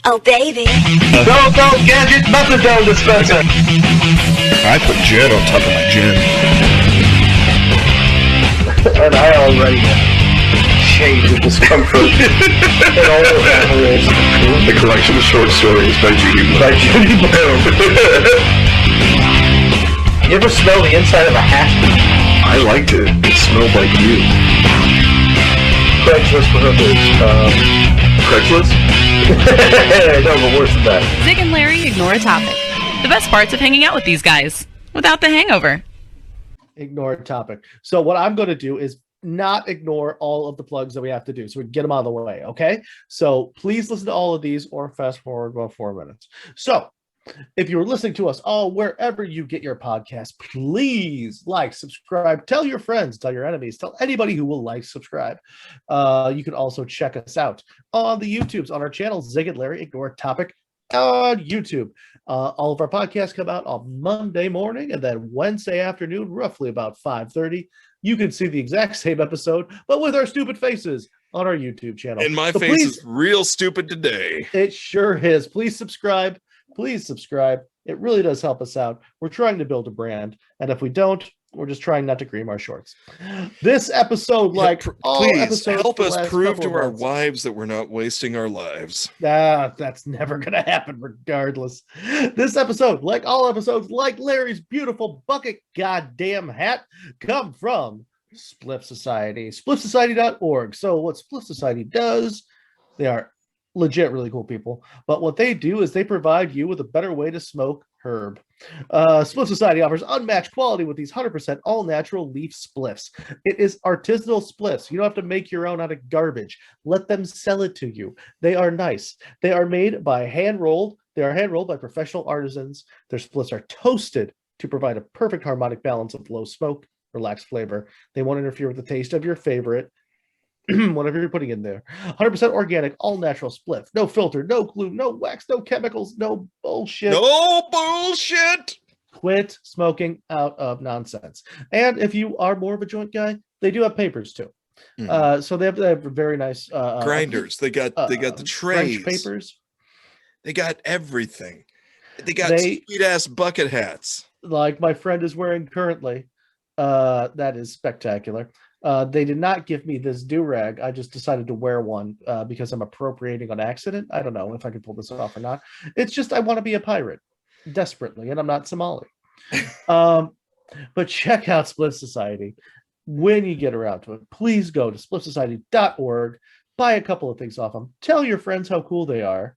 Oh, baby. Go, gadget methadone dispenser. I put gin on top of my gin. And I already shades of discomfort in all of that is. The collection of short stories by Judy Blume. You ever smell the inside of a hat? I liked it. It smelled like you. Craigslist for hookers. Craigslist? No, but worse than that. Zig and Larry ignore a topic. The best parts of hanging out with these guys without the hangover. Ignore a topic. So what I'm going to do is not ignore all of the plugs that we have to do so we can get them out of the way, okay? So please listen to all of these or fast forward about 4 minutes. So if you're listening to us wherever you get your podcast, please like, subscribe, tell your friends, tell your enemies, tell anybody who will like, subscribe. You can also check us out on the YouTubes, on our channel, Zig and Larry Ignore a Topic on YouTube. All of our podcasts come out on Monday morning, and then Wednesday afternoon, roughly about 5:30. You can see the exact same episode, but with our stupid faces on our YouTube channel. And my face is real stupid today. It sure is. Please subscribe. Please subscribe. It really does help us out. We're trying to build a brand, and if we don't, we're just trying not to cream our shorts. This episode, please help us prove to our wives that we're not wasting our lives. That's never going to happen regardless. This episode, like all episodes, like Larry's beautiful bucket goddamn hat, come from Spliff Society, spliffsociety.org. So what Spliff Society does, they are legit really cool people, but what they do is they provide you with a better way to smoke herb. Spliff Society offers unmatched quality with these 100% all-natural leaf spliffs. It is artisanal spliffs. You don't have to make your own out of garbage. Let them sell it to you. They are nice. They are made by hand-rolled. They are hand-rolled by professional artisans. Their spliffs are toasted to provide a perfect harmonic balance of low smoke, relaxed flavor. They won't interfere with the taste of your favorite whatever you're putting in there. 100% organic, all natural spliff. No filter, no glue, no wax, no chemicals, no bullshit. No bullshit. Quit smoking out of nonsense. And if you are more of a joint guy, they do have papers too. So they have very nice grinders. They got the trays. French papers. They got everything. They got sweet ass bucket hats. Like my friend is wearing currently. That is spectacular. They did not give me this do-rag. I just decided to wear one because I'm appropriating on accident. I don't know if I can pull this off or not. It's just I want to be a pirate desperately, and I'm not Somali. But check out Spliff Society when you get around to it. Please go to spliffsociety.org, buy a couple of things off them, tell your friends how cool they are,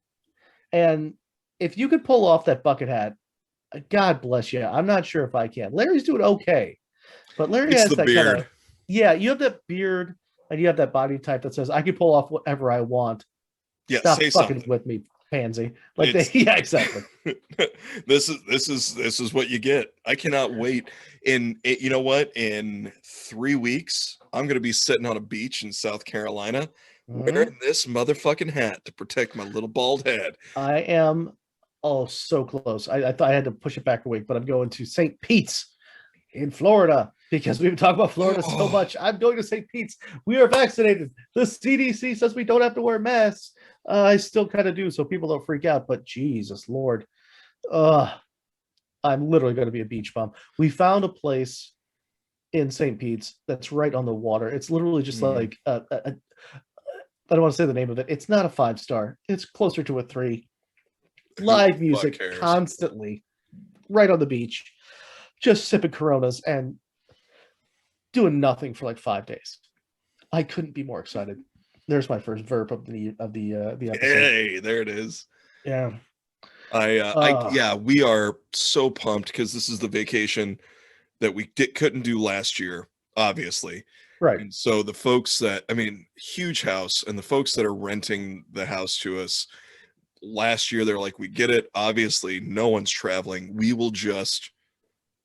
and if you could pull off that bucket hat, God bless you. I'm not sure if I can. Larry's doing okay, but Larry has that beard. kind of... Yeah, you have that beard and you have that body type that says I can pull off whatever I want. Yeah, stop say fucking something with me, pansy. Yeah, exactly. This is what you get. I cannot wait. You know what? In 3 weeks, I'm gonna be sitting on a beach in South Carolina wearing this motherfucking hat to protect my little bald head. I am so close. I thought I had to push it back a week, but I'm going to St. Pete's in Florida. Because we've talked about Florida so much. I'm going to St. Pete's. We are vaccinated. The CDC says we don't have to wear masks. I still kind of do, so people don't freak out. But Jesus Lord. I'm literally going to be a beach bum. We found a place in St. Pete's that's right on the water. It's literally just like, I don't want to say the name of it. It's not a 5-star. It's closer to a 3. Live music constantly. Right on the beach. Just sipping Coronas and doing nothing for like 5 days. I couldn't be more excited. There's my first verb of the episode. Hey, there it is. Yeah. We are so pumped because this is the vacation that we couldn't do last year, obviously. Right. And so the folks huge house, and the folks that are renting the house to us last year, they're like, we get it. Obviously, no one's traveling. We will just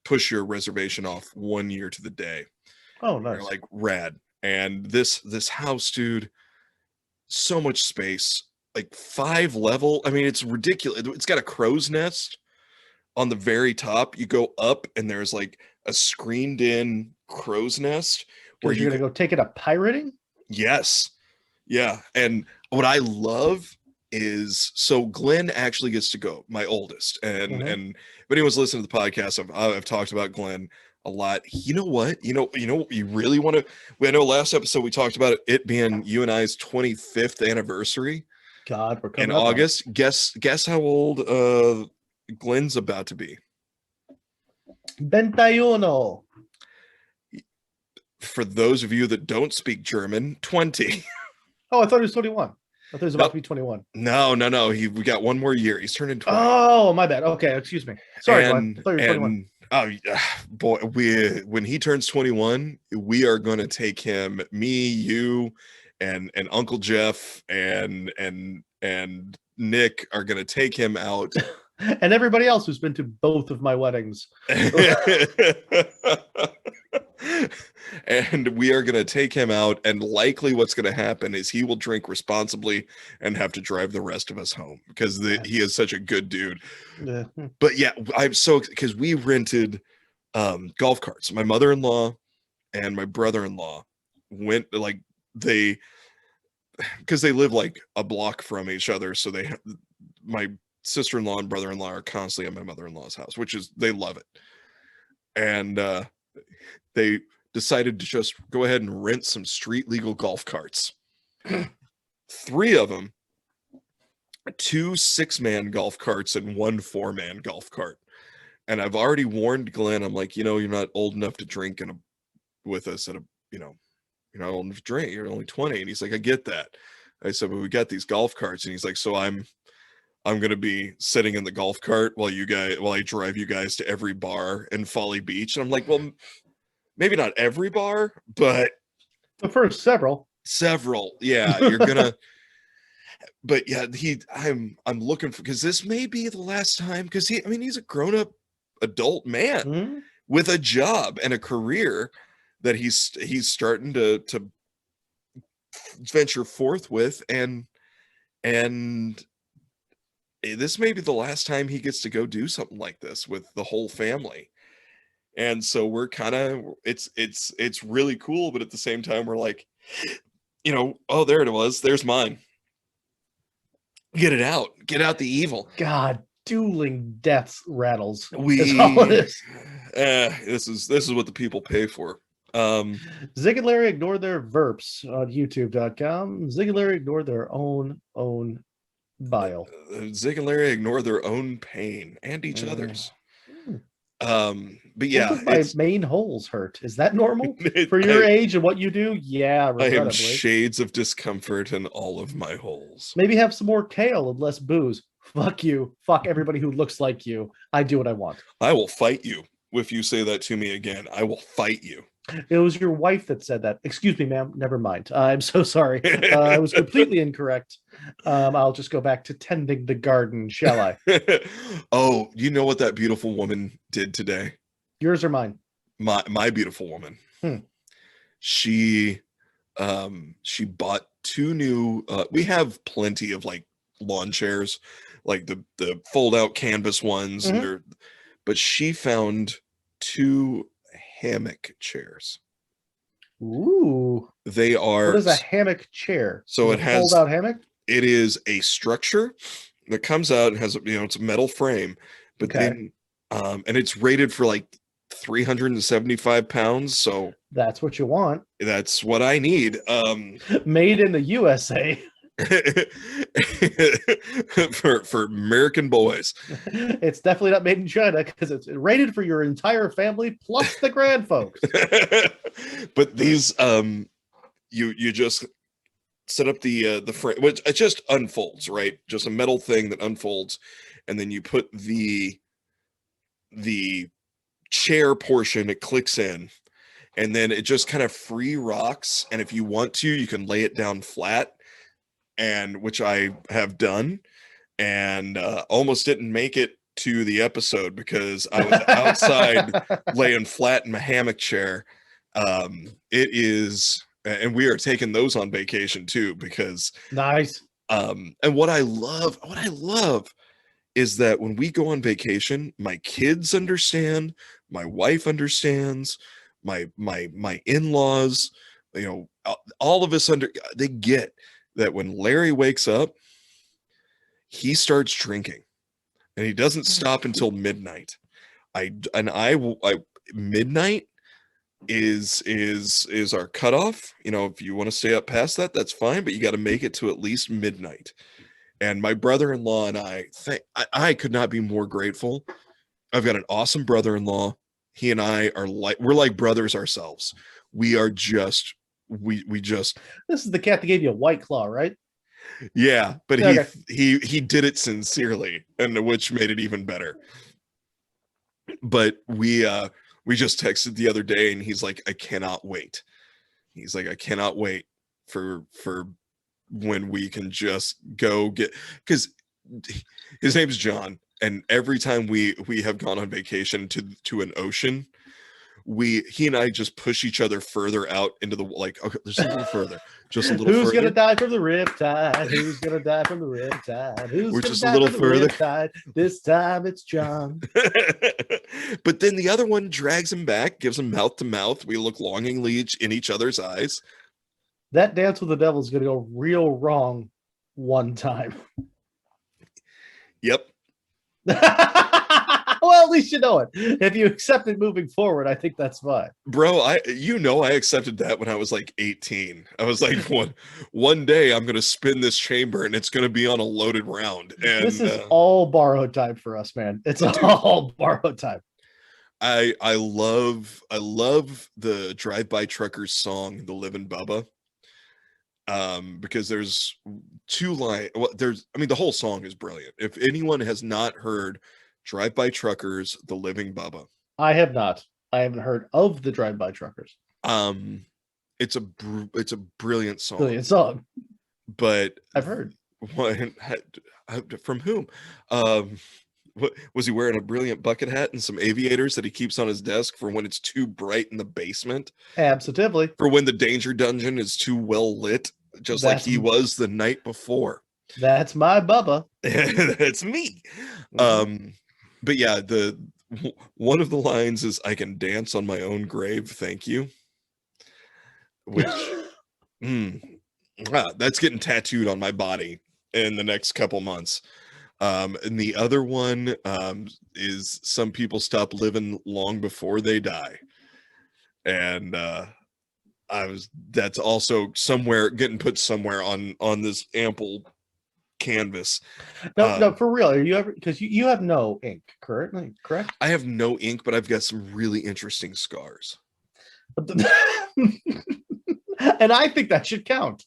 push your reservation off 1 year to the day. Oh, nice. They're like, rad. And this house, dude, so much space, like 5 level. I mean, it's ridiculous. It's got a crow's nest on the very top. You go up and there's like a screened in crow's nest where you're going to go take it up pirating. Yes. Yeah. And what I love is so Glenn actually gets to go, my oldest, and Mhm. and if anyone's listening to the podcast, I've talked about Glenn a lot. You know what? You really want to. I know last episode we talked about it being you and I's 25th anniversary God, we're in coming up on it. August. Guess how old Glenn's about to be. 21. For those of you that don't speak German, 20. Oh, I thought he was 21. I thought he was about Nope. to be 21. No. We got one more year. He's turning 20. Oh, my bad. Okay, excuse me. Sorry, Glenn. I thought you were 21. Oh boy, when he turns 21, we are going to take him, me, you, and Uncle Jeff and Nick are going to take him out. And everybody else who's been to both of my weddings. And we are going to take him out, and likely what's going to happen is he will drink responsibly and have to drive the rest of us home because he is such a good dude. Yeah. But yeah, I'm so, because we rented golf carts. My mother-in-law and my brother-in-law went, like, because they live like a block from each other, so my sister-in-law and brother-in-law are constantly at my mother-in-law's house, which is, they love it. And they decided to just go ahead and rent some street legal golf carts. 3 of them, 2 6-man golf carts and 1 4-man golf cart. And I've already warned Glenn, I'm like, you're not old enough to drink with us at a, you're not old enough to drink, you're only 20. And he's like, I get that. I said, but we got these golf carts. And he's like, so I'm going to be sitting in the golf cart while I drive you guys to every bar in Folly Beach. And I'm like, well, maybe not every bar, but The first several. Yeah, you're gonna. But yeah, I'm looking for, because this may be the last time, because he's a grown-up adult man Mm-hmm. with a job and a career that he's starting to venture forth with, and this may be the last time he gets to go do something like this with the whole family. And so we're kind of, it's really cool, but at the same time we're like, oh, there it was, there's mine. Get out the evil. God, dueling deaths rattles. That's all it is. This is what the people pay for. Zig and Larry ignore their verps on youtube.com. Zig and Larry ignore their own bile. Zig and Larry ignore their own pain and each other's. But yeah, my main holes hurt. Is that normal for your age and what you do? Yeah, regrettably. I have shades of discomfort in all of my holes. Maybe have some more kale and less booze. Fuck you. Fuck everybody who looks like you. I do what I want. I will fight you if you say that to me again. I will fight you. It was your wife that said that. Excuse me, ma'am. Never mind. I'm so sorry. I was completely incorrect. I'll just go back to tending the garden, shall I? Oh, you know what that beautiful woman did today? Yours or mine? My beautiful woman. She bought 2 new. We have plenty of like lawn chairs, like the fold out canvas ones, and but she found 2 hammock chairs. Ooh. They are. What is a hammock chair? So it has fold out hammock? It is a structure that comes out and has it's a metal frame, but then and it's rated for like 375 pounds. So that's what you want. That's what I need. Made in the USA. for American boys. It's definitely not made in China because it's rated for your entire family plus the grand folks. But these you just set up the frame, which it just unfolds, right? Just a metal thing that unfolds, and then you put the chair portion, it clicks in, and then it just kind of free rocks, and if you want to, you can lay it down flat, and which I have done, and almost didn't make it to the episode because I was outside laying flat in my hammock chair. It is, and we are taking those on vacation too, because nice. And what I love is that when we go on vacation, my kids understand, my wife understands, my in-laws, all of us they get that when Larry wakes up, he starts drinking, and he doesn't stop until midnight. Midnight is our cutoff. You know, if you want to stay up past that, that's fine, but you got to make it to at least midnight. And my brother-in-law and I could not be more grateful. I've got an awesome brother-in-law. He and I we're like brothers ourselves. We are just we just. This is the cat that gave you a White Claw, right? Yeah, but Okay. he did it sincerely, and which made it even better. But we just texted the other day, and he's like, I cannot wait. He's like, I cannot wait for when we can just go get, because his name's John, and every time we have gone on vacation to an ocean, he and I just push each other further out into the, like, okay, just a little further, just a little Who's further. gonna die from the riptide? Who's gonna die from the riptide? Who's We're gonna just a die little from the further. riptide? This time it's John. But then the other one drags him back, gives him mouth to mouth. We look longingly in each other's eyes. That dance with the devil is gonna go real wrong one time. Yep. Well, at least you know it. If you accept it moving forward, I think that's fine. Bro, I accepted that when I was like 18. I was like, one day I'm gonna spin this chamber and it's gonna be on a loaded round. And This is all borrowed time for us, man. It's all borrowed time. I love the Drive-By Truckers song, The Livin' Bubba. Because there's two lines. Well, the whole song is brilliant. If anyone has not heard Drive-By Truckers, The Living Bubba, I have not. I haven't heard of the Drive-By Truckers. it's a brilliant song. Brilliant song. But I've heard. From whom? What was he wearing? A brilliant bucket hat and some aviators that he keeps on his desk for when it's too bright in the basement, Absolutely. for when the danger dungeon is too well lit, just like he was the night before. That's my Bubba. That's me. But yeah, one of the lines is, I can dance on my own grave, thank you. Which that's getting tattooed on my body in the next couple months. And the other one is, some people stop living long before they die. And that's also somewhere getting put somewhere on this ample canvas. No, for real. Are you ever, because you have no ink, currently, correct? I have no ink, but I've got some really interesting scars. And I think that should count.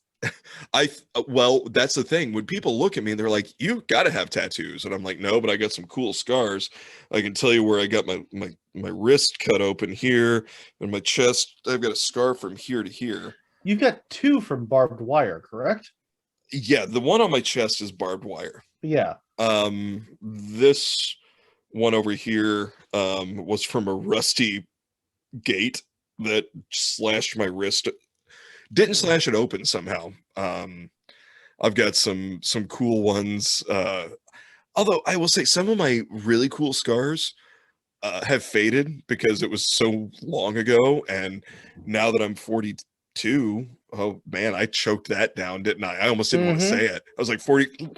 Well, that's the thing. When people look at me, they're like, you got to have tattoos. And I'm like, no, but I got some cool scars. I can tell you where I got my wrist cut open here, and my chest. I've got a scar from here to here. You've got two from barbed wire, correct? Yeah, the one on my chest is barbed wire. Yeah. This one over here was from a rusty gate that slashed my wrist. Didn't slash it open somehow. I've got some cool ones. Although I will say some of my really cool scars have faded because it was so long ago. And now that I'm 42, oh man, I choked that down, didn't I? I almost didn't want to say it. I was like 40.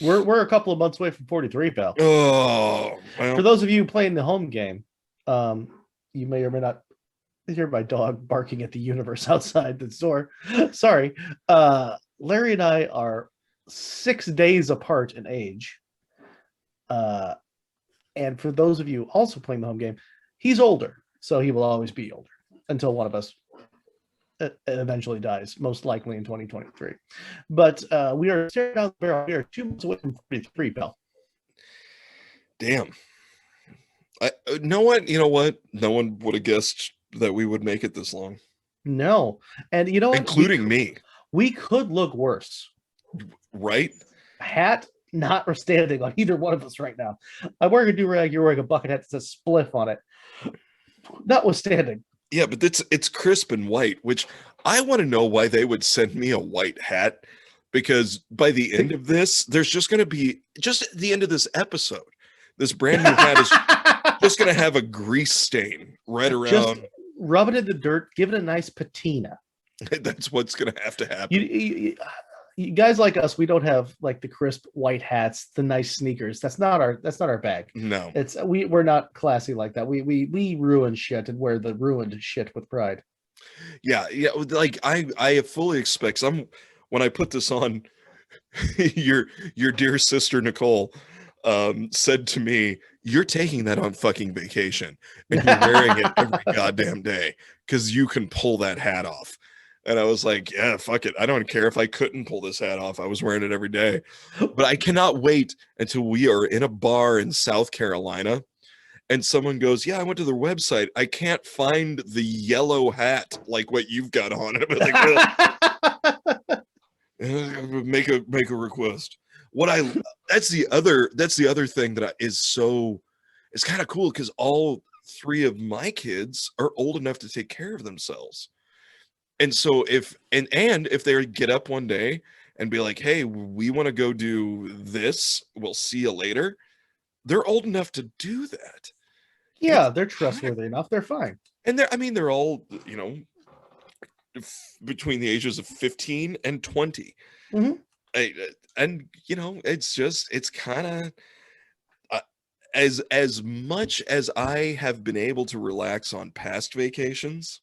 We're a couple of months away from 43, pal. Oh, well. For those of you playing the home game, you may or may not hear my dog barking at the universe outside the store. Sorry. Larry and I are 6 days apart in age. And for those of you also playing the home game, he's older, so he will always be older until one of us eventually dies, most likely in 2023. But we are staring down the barrel. We are 2 months away from 43, pal. Damn. No one, you know what? No one would have guessed that we would make it this long. No. And you know what? Including me. We could look worse. Right? Hat not standing on either one of us right now. I'm wearing a do-rag, you're wearing a bucket hat that says spliff on it. Notwithstanding. Yeah, but it's crisp and white, which I want to know why they would send me a white hat, because by the end of this, there's just going to be, just at the end of this episode, this brand new hat is just going to have a grease stain right around. Just rub it in the dirt, give it a nice patina. That's what's going to happen. you guys like us, we don't have like the crisp white hats, the nice sneakers. That's not our bag. No. It's we're not classy like that. We ruin shit and wear the ruined shit with pride. Yeah, like I fully expect when I put this on, your dear sister Nicole said to me, "You're taking that on fucking vacation and you're wearing it every goddamn day because you can pull that hat off." And I was like, "Yeah, fuck it. I don't care if I couldn't pull this hat off. I was wearing it every day." But I cannot wait until we are in a bar in South Carolina and someone goes, "Yeah, I went to their website. I can't find the yellow hat like what you've got on." And I'm like, make a request. That's the other thing that it's kind of cool because all three of my kids are old enough to take care of themselves. And so if they get up one day and be like, "Hey, we want to go do this, we'll see you later," they're old enough to do that. Yeah, they're trustworthy enough. They're fine. And they're all, between the ages of 15 and 20. Mhm. And it's kind of as much as I have been able to relax on past vacations,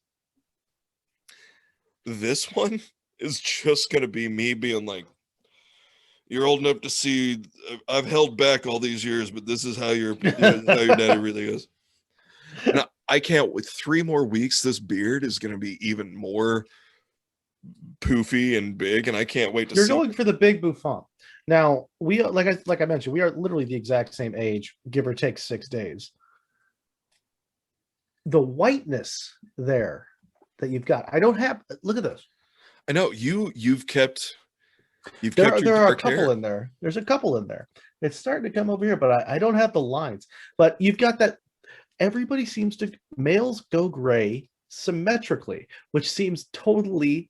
this one is just going to be me being like, "You're old enough to see, I've held back all these years, but this is how your daddy really is." And I can't, with 3 more weeks, this beard is going to be even more poofy and big, and I can't wait to You're see. going for the big bouffant. Now, we like I mentioned, we are literally the exact same age, give or take 6 days. The whiteness there that you've got, I don't have. Look at this. I know you've kept your There are a dark couple hair. in there. There's a couple in there. It's starting to come over here, but I don't have the lines. But you've got that. Everybody seems to, males go gray symmetrically, which seems totally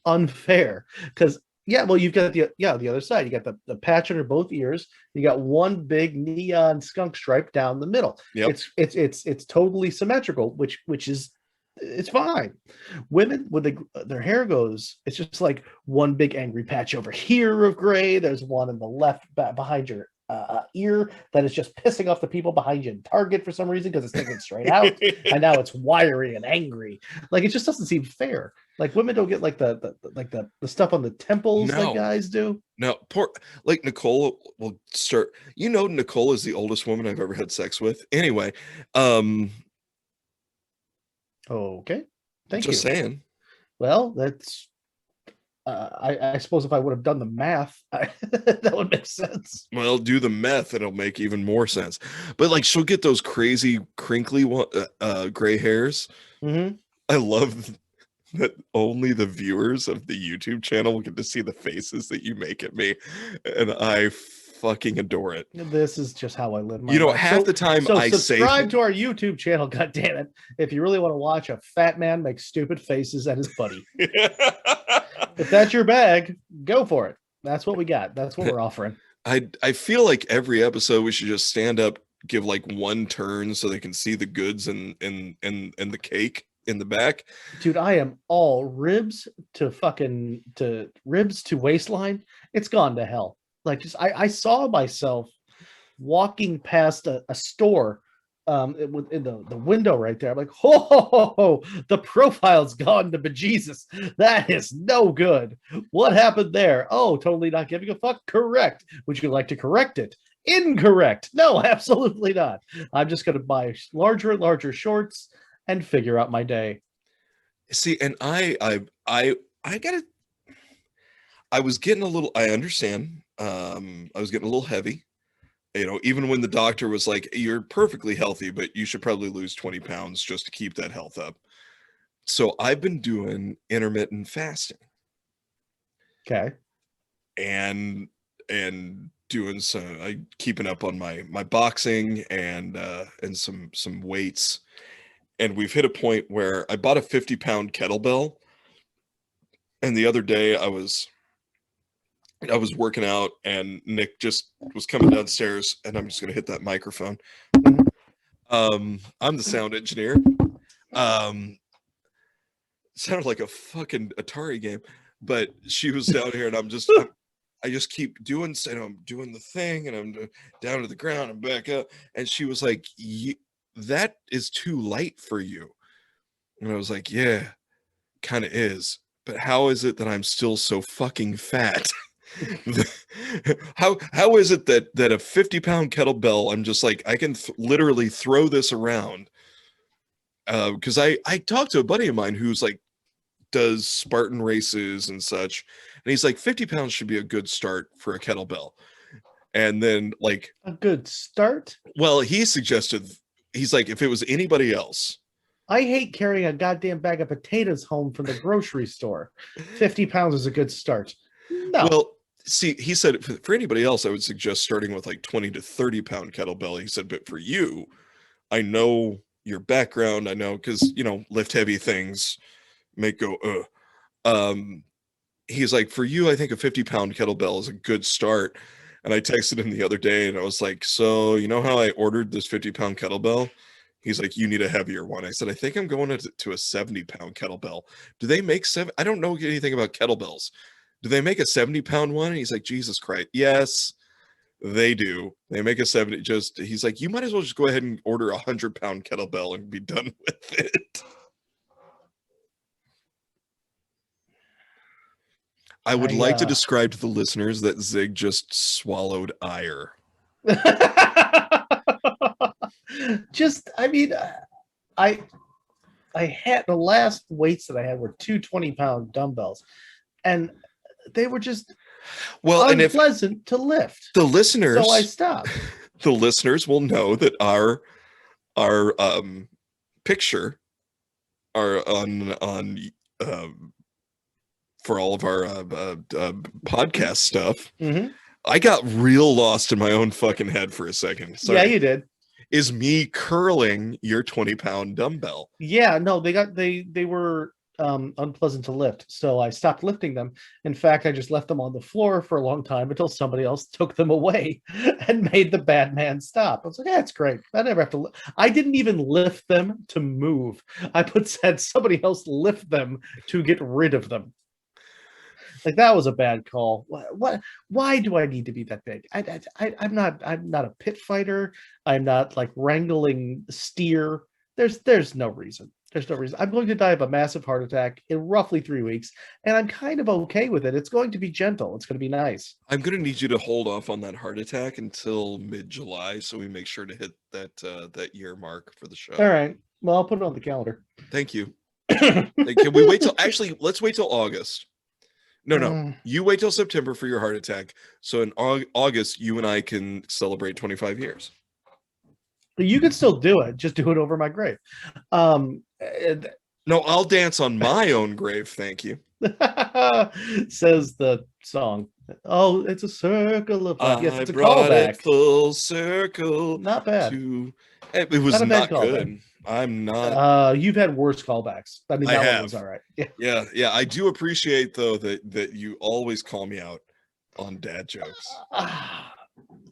unfair because you've got the other side. You got the patch under both ears. You got one big neon skunk stripe down the middle. Yep. It's totally symmetrical, which is, it's fine. Women, when their hair goes, it's just like one big angry patch over here of gray. There's one in the left behind your ear that is just pissing off the people behind you in Target for some reason because it's sticking straight out, and now it's wiry and angry. Like, it just doesn't seem fair. Like, women don't get like the stuff on the temples like guys do. No, like Nicole will start. Nicole is the oldest woman I've ever had sex with. Anyway, okay, thank you. Just saying. Well, that's. I suppose if I would have done the math, that would make sense. Well, do the meth, it'll make even more sense. But like, she'll get those crazy crinkly gray hairs. Mm-hmm. I love that only the viewers of the YouTube channel will get to see the faces that you make at me, and I fucking adore it. This is just how I live my life. Half the time I subscribe to our YouTube channel, god damn it, if you really want to watch a fat man make stupid faces at his buddy. If that's your bag, go for it. That's what we got. That's what we're offering. I feel like every episode we should just stand up, give like one turn so they can see the goods and the cake in the back. Dude, I am all ribs to waistline. It's gone to hell. Like, just I saw myself walking past a store in the window right there. I'm like, ho, the profile's gone to bejesus. That is no good. What happened there? Oh, totally not giving a fuck. Correct. Would you like to correct it? Incorrect. No, absolutely not. I'm just going to buy larger and larger shorts and figure out my day. See, and I was getting a little, I understand. I was getting a little heavy. Even when the doctor was like, "You're perfectly healthy, but you should probably lose 20 pounds just to keep that health up." So I've been doing intermittent fasting. Okay. And doing keeping up on my boxing and some weights. And we've hit a point where I bought a 50-pound kettlebell. And the other day I was working out and Nick just was coming downstairs, and I'm just going to hit that microphone. I'm the sound engineer. Sounded like a fucking Atari game. but she was down here, and I just keep doing, I'm doing the thing, and I'm down to the ground and back up, and she was like, that is too light for you. And I was like, yeah, kind of is, but how is it that I'm still so fucking fat? how is it that a 50-pound kettlebell, I'm just like, I can literally throw this around? Because I talked to a buddy of mine who's like does Spartan races and such, and he's like, 50 pounds should be a good start for a kettlebell. And then like a good start. Well, he suggested, he's like, if it was anybody else. I hate carrying a goddamn bag of potatoes home from the grocery store. 50 pounds is a good start. No. Well, see, he said for anybody else, I would suggest starting with like 20 to 30 pound kettlebell. He said, but for you, I know your background. I know, because, you know, lift heavy things make go, he's like, for you, I think a 50-pound kettlebell is a good start. And I texted him the other day, and I was like, so you know how I ordered this 50-pound kettlebell? He's like, you need a heavier one. I said, I think I'm going to a 70-pound kettlebell. Do they make I don't know anything about kettlebells. Do they make a 70-pound one? And he's like, Jesus Christ. Yes, they do. They make a 70. He's like, you might as well just go ahead and order a 100-pound kettlebell and be done with it. I would like to describe to the listeners that Zig just swallowed ire. I had the last weights that I had were 2 20-pound dumbbells, and they were just unpleasant to lift. The listeners, so I stopped. The listeners will know that our picture on for all of our podcast stuff. Mm-hmm. I got real lost in my own fucking head for a second. Sorry. Yeah, you did. Is me curling your 20-pound dumbbell? Yeah, no, they were unpleasant to lift, so I stopped lifting them. In fact, I just left them on the floor for a long time until somebody else took them away and made the bad man stop. I was like, yeah, it's great. I never have to. I didn't even lift them to move. I had somebody else lift them to get rid of them. Like, that was a bad call. What? Why do I need to be that big? I'm not a pit fighter. I'm not like wrangling steer. There's no reason. There's no reason. I'm going to die of a massive heart attack in roughly 3 weeks, and I'm kind of okay with it. It's going to be gentle. It's going to be nice. I'm going to need you to hold off on that heart attack until mid-July, so we make sure to hit that year mark for the show. All right. Well, I'll put it on the calendar. Thank you. Can we wait till? Actually, let's wait till August. No. You wait till September for your heart attack. So in August, you and I can celebrate 25 years. You can still do it. Just do it over my grave. No, I'll dance on my own grave. Thank you. Says the song. Oh, it's a circle of life. Yes, it's a callback. Full circle. Not bad. It was not good. I'm not. You've had worse callbacks. I mean, that one was all right. Yeah. I do appreciate though that you always call me out on dad jokes.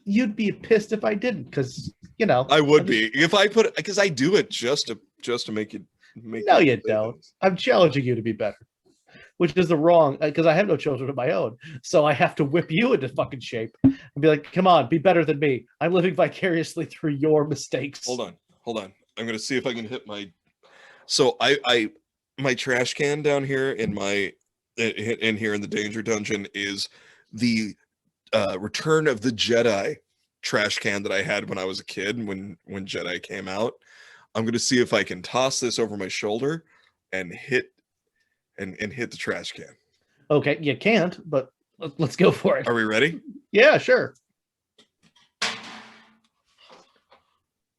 You'd be pissed if I didn't, because I would be if I put it, because I do it just to make it. No, you don't. I'm challenging you to be better, which is the wrong, because I have no children of my own, so I have to whip you into fucking shape and be like, come on, be better than me. I'm living vicariously through your mistakes. Hold on. I'm gonna see if I can hit my. So my trash can down here in here in the danger dungeon is the Return of the Jedi trash can that I had when I was a kid, when Jedi came out. I'm gonna see if I can toss this over my shoulder and hit the trash can. Okay, you can't, but let's go for it. Are we ready? Yeah, sure.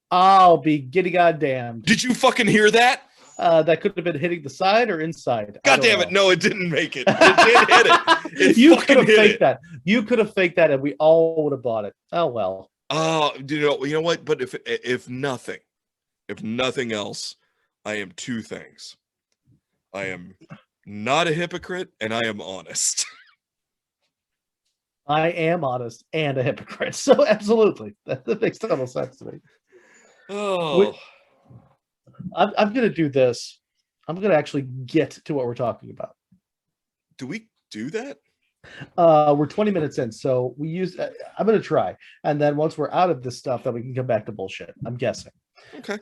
I'll be giddy goddamned. Did you fucking hear that? That could have been hitting the side or inside. God damn it. No, it didn't make it. It did hit it. You could have faked that. You could have faked that and we all would have bought it. Oh, well. Oh, you know what? But if nothing else, I am two things. I am not a hypocrite and I am honest. I am honest and a hypocrite. So absolutely. That makes total sense to me. Oh, I'm going to do this. I'm going to actually get to what we're talking about. Do we do that? We're 20 minutes in, so we use. I'm gonna try, and then once we're out of this stuff, then we can come back to bullshit. I'm guessing. Okay.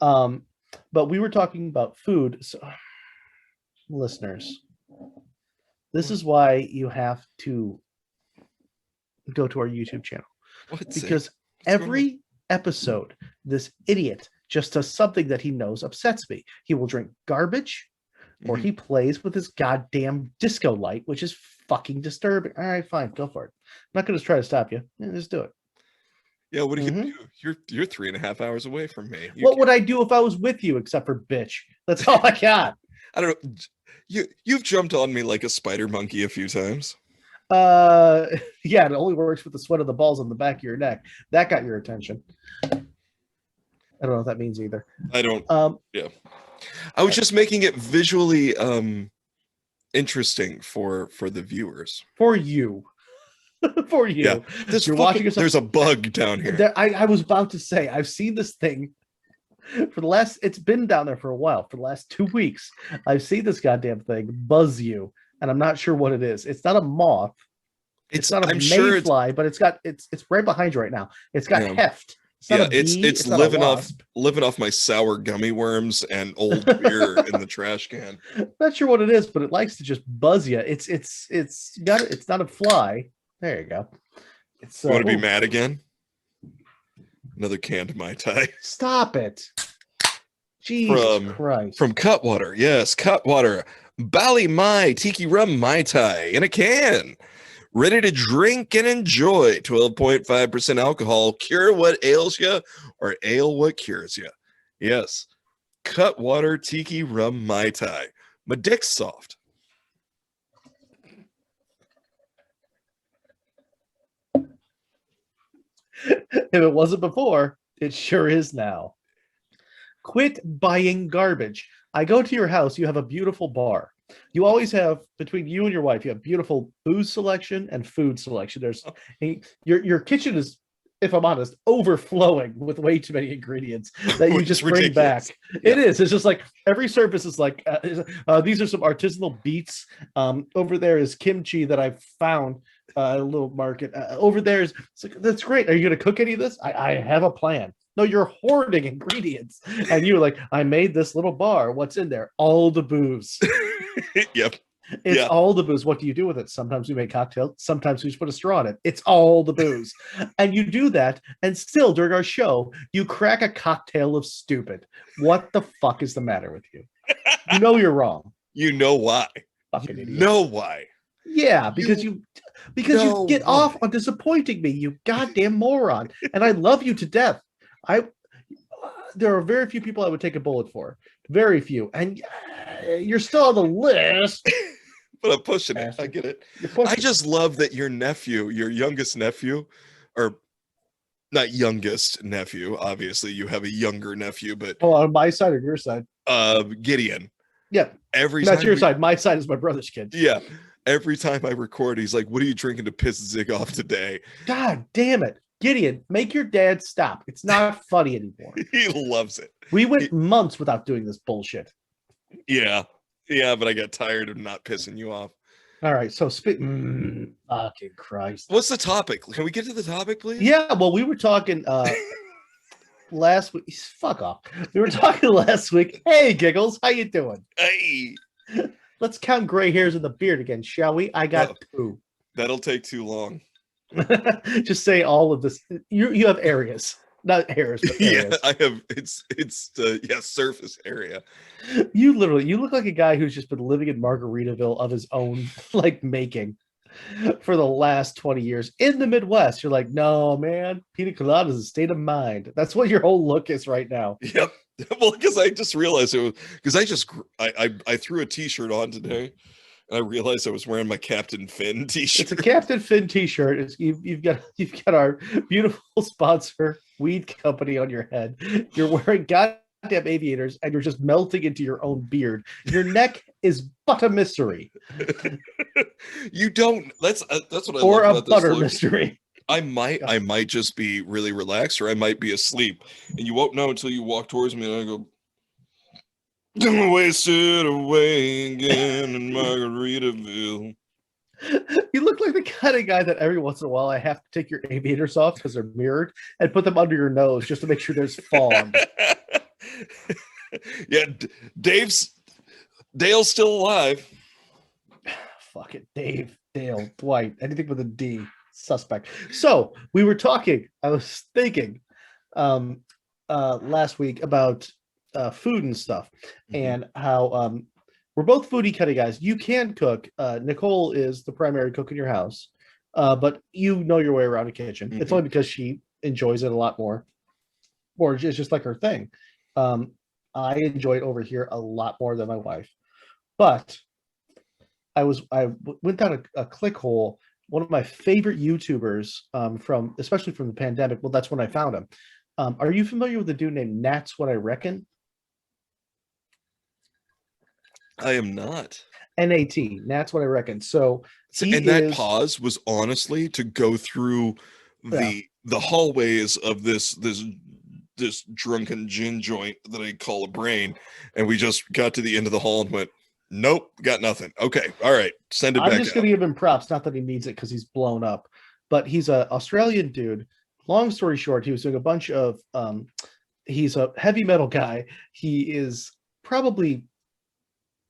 But we were talking about food, so listeners, this is why you have to go to our YouTube channel because every episode, this idiot just does something that he knows upsets me. He will drink garbage, or he plays with his goddamn disco light, which is fucking disturbing. All right, fine, go for it. I'm not going to try to stop you. Yeah, just do it. Yeah, what do you do? You're 3.5 hours away from me. What would I do if I was with you, except for bitch? That's all I got. I don't know. You've jumped on me like a spider monkey a few times. Yeah, it only works with the sweat of the balls on the back of your neck. That got your attention. I don't know what that means either. I don't. Yeah, I was just making it visually interesting for the viewers. For you. For you. Yeah. You're watching yourself. There's a bug down here. I was about to say, I've seen this thing for the last, it's been down there for a while. For the last 2 weeks, I've seen this goddamn thing buzz you, and I'm not sure what it is. It's not a moth. It's not a mayfly, but it's right behind you right now. It's got heft. It's living off my sour gummy worms and old beer in the trash can. Not sure what it is, but it likes to just buzz you. It's not a fly. There you go. You want to be mad again? Another canned Mai Tai. Stop it. Jesus Christ. From Cutwater. Yes, Cutwater. Bali Mai Tiki Rum Mai Tai in a can. Ready to drink and enjoy. 12.5% alcohol. Cure what ails you, or ail what cures you. Yes. Cutwater Tiki Rum Mai Tai. My dick's soft. If it wasn't before, it sure is now. Quit buying garbage. I go to your house, you have a beautiful bar. You always have, between you and your wife, you have beautiful booze selection and food selection. Your kitchen is, if I'm honest, overflowing with way too many ingredients that you just bring back. Yeah. It is. It's just like every service is like, these are some artisanal beets. Over there is kimchi that I've found at a little market. Over there is, like, that's great. Are you going to cook any of this? I have a plan. No, you're hoarding ingredients. And you're like, I made this little bar. What's in there? All the booze. Yep. It's all the booze. What do you do with it? Sometimes we make cocktails. Sometimes we just put a straw in it. It's all the booze. And you do that. And still, during our show, you crack a cocktail of stupid. What the fuck is the matter with you? You know you're wrong. You know why. Fucking idiot. Know why. Yeah, because you get off on disappointing me, you goddamn moron. And I love you to death. There are very few people I would take a bullet for. Very few. And you're still on the list. But I'm pushing it. I get it. I just love that your nephew, your youngest nephew, or not youngest nephew, obviously you have a younger nephew, but on my side or your side? Gideon. Yeah. That's your side. My side is my brother's kid. Yeah. Every time I record, he's like, what are you drinking to piss Zig off today? God damn it. Gideon, make your dad stop. It's not funny anymore. He loves it. We went months without doing this bullshit. Yeah. Yeah, but I got tired of not pissing you off. All right, so fucking Christ. What's the topic? Can we get to the topic, please? Yeah, well, we were talking last week. Fuck off. We were talking last week. Hey, Giggles, how you doing? Hey. Let's count gray hairs in the beard again, shall we? I got 2. That'll take too long. Just say all of this. You have areas, not hairs, but areas. Yeah, I have. It's the surface area. You look like a guy who's just been living in Margaritaville of his own, like, making for the last 20 years in the Midwest. You're like, no, man, pina colada is a state of mind. That's what your whole look is right now. Yep. Well, because I just realized it was because I threw a t-shirt on today. And I realized I was wearing my Captain Finn t-shirt. It's a Captain Finn t-shirt. You've got our beautiful sponsor, Weed Company, on your head. You're wearing goddamn aviators, and you're just melting into your own beard. Your neck is but a mystery. You don't. That's what I or love a about butter this look. Mystery. I might just be really relaxed, or I might be asleep, and you won't know until you walk towards me, and I go. Wasted away again in Margaritaville. You look like the kind of guy that every once in a while I have to take your aviators off because they're mirrored and put them under your nose just to make sure there's fog. Yeah, Dale's still alive. Fuck it, Dale, Dwight, anything with a D, suspect. So we were talking. I was thinking last week about food and stuff, and how we're both foodie kind of guys. You can cook. Nicole is the primary cook in your house, but you know your way around a kitchen. It's only because she enjoys it a lot more, or it's just like her thing. I enjoy it over here a lot more than my wife, but I went down a click hole. One of my favorite YouTubers especially from the pandemic. Well, that's when I found him. Are you familiar with a dude named Nat's What I Reckon? I am not. NAT. That's what I reckon. So that pause was honestly to go through the hallways of this drunken gin joint that I call a brain, and we just got to the end of the hall and went, nope, got nothing. Okay, all right, send it back. I'm just gonna give him props, not that he needs it because he's blown up, but he's an Australian dude. Long story short, he was doing a bunch of he's a heavy metal guy. He is probably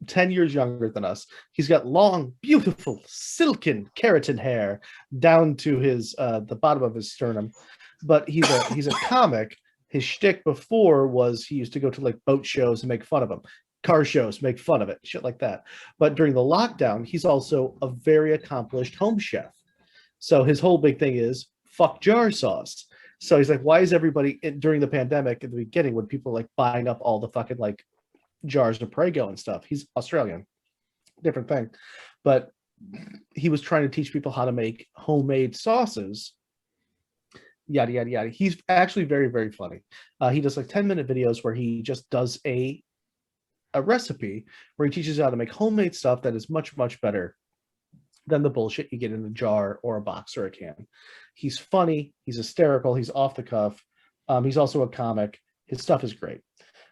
10 years younger than us. He's got long, beautiful, silken keratin hair down to his the bottom of his sternum. But he's a comic. His shtick before was he used to go to like boat shows and make fun of him, car shows, make fun of it, shit like that. But during the lockdown, he's also a very accomplished home chef. So his whole big thing is fuck jar sauce. So he's like, why is everybody during the pandemic at the beginning when people are like buying up all the fucking like jars of Prego and stuff? He's Australian, different thing. But he was trying to teach people how to make homemade sauces, yada yada yada. He's actually very, very funny. He does like 10-minute videos where he just does a recipe where he teaches you how to make homemade stuff that is much, much better than the bullshit you get in a jar or a box or a can. He's funny, he's hysterical, he's off the cuff. He's also a comic. His stuff is great.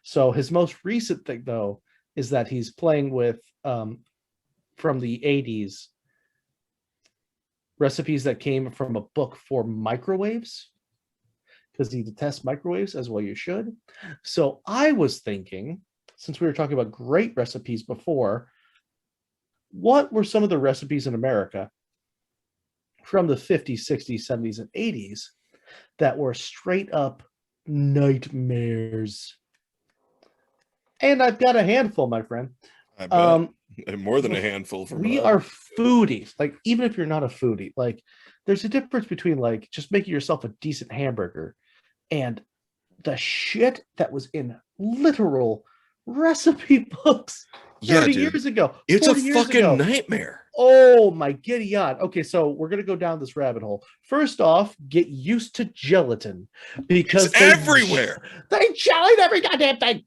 So his most recent thing, though, is that he's playing with, from the 80s, recipes that came from a book for microwaves, because he detests microwaves, as well you should. So I was thinking, since we were talking about great recipes before, what were some of the recipes in America from the 50s, 60s, 70s, and 80s that were straight up nightmares? And I've got a handful, my friend. I bet. And more than a handful. We are foodies. Like, even if you're not a foodie, like, there's a difference between like just making yourself a decent hamburger and the shit that was in literal recipe books 30 years ago. It's a fucking nightmare. Oh my giddy god. Okay, so we're gonna go down this rabbit hole. First off, get used to gelatin, because it's everywhere. They gelatin every goddamn thing.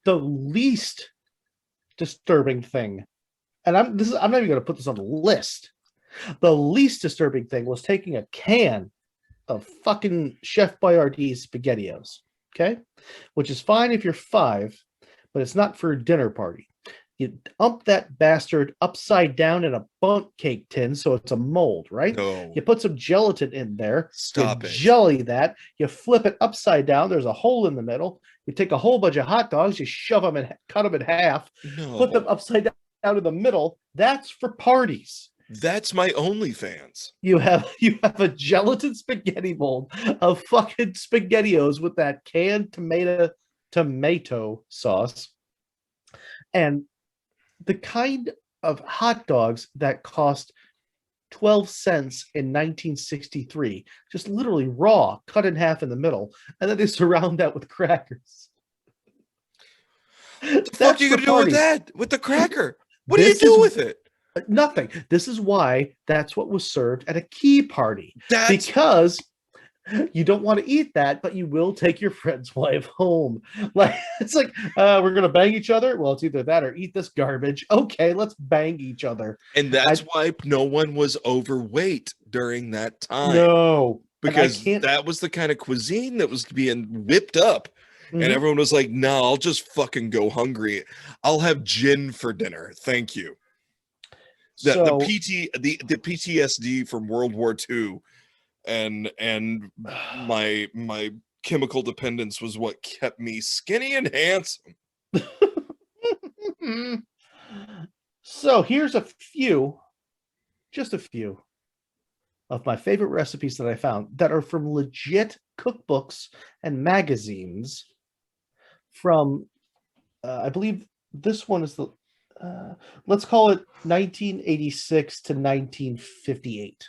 The least disturbing thing, and I'm not even gonna put this on the list. The least disturbing thing was taking a can of fucking Chef Boyardee's SpaghettiOs, okay? Which is fine if you're 5, but it's not for a dinner party. You dump that bastard upside down in a bundt cake tin so it's a mold, right? No. You put some gelatin in there. Stop you it. Jelly that. You flip it upside down. There's a hole in the middle. You take a whole bunch of hot dogs. You shove them and cut them in half. No. Put them upside down in the middle. That's for parties. That's my OnlyFans. You have a gelatin spaghetti mold of fucking SpaghettiOs with that canned tomato sauce, and the kind of hot dogs that cost 12 cents in 1963, just literally raw, cut in half in the middle, and then they surround that with crackers. What the fuck are you gonna do with that? With the cracker? What do you do with it? Nothing. This is why that's what was served at a key party. Because you don't want to eat that, but you will take your friend's wife home. Like, it's like, we're gonna bang each other. Well, it's either that or eat this garbage. Okay, let's bang each other. And that's why no one was overweight during that time. No, because that was the kind of cuisine that was being whipped up. And everyone was like, "No, I'll just fucking go hungry. I'll have gin for dinner. Thank you." The So the PTSD from World War II and my chemical dependence was what kept me skinny and handsome. so here's just a few of my favorite recipes that I found that are from legit cookbooks and magazines from, I believe this one is the, let's call it 1986 to 1958.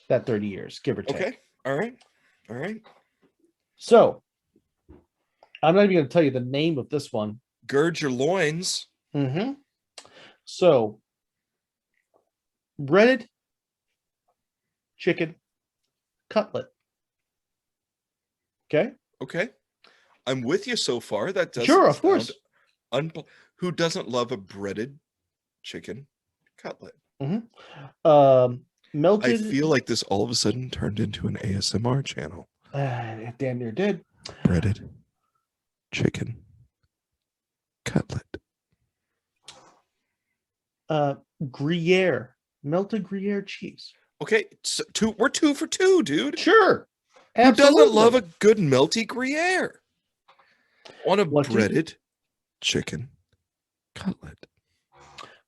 That 30 years, give or take. Okay. All right. So I'm not even going to tell you the name of this one. Gird your loins. Mm-hmm. So breaded chicken cutlet. Okay. Okay. I'm with you so far. That doesn't Sure, of course. Who doesn't love a breaded chicken cutlet? Melted. I feel like this all of a sudden turned into an ASMR channel. It damn near did. Breaded chicken cutlet. Gruyere, melted Gruyere cheese. Okay, so we're 2 for 2, dude. Sure. Who Absolutely. doesn't love a good melty Gruyere on a What breaded chicken cutlet?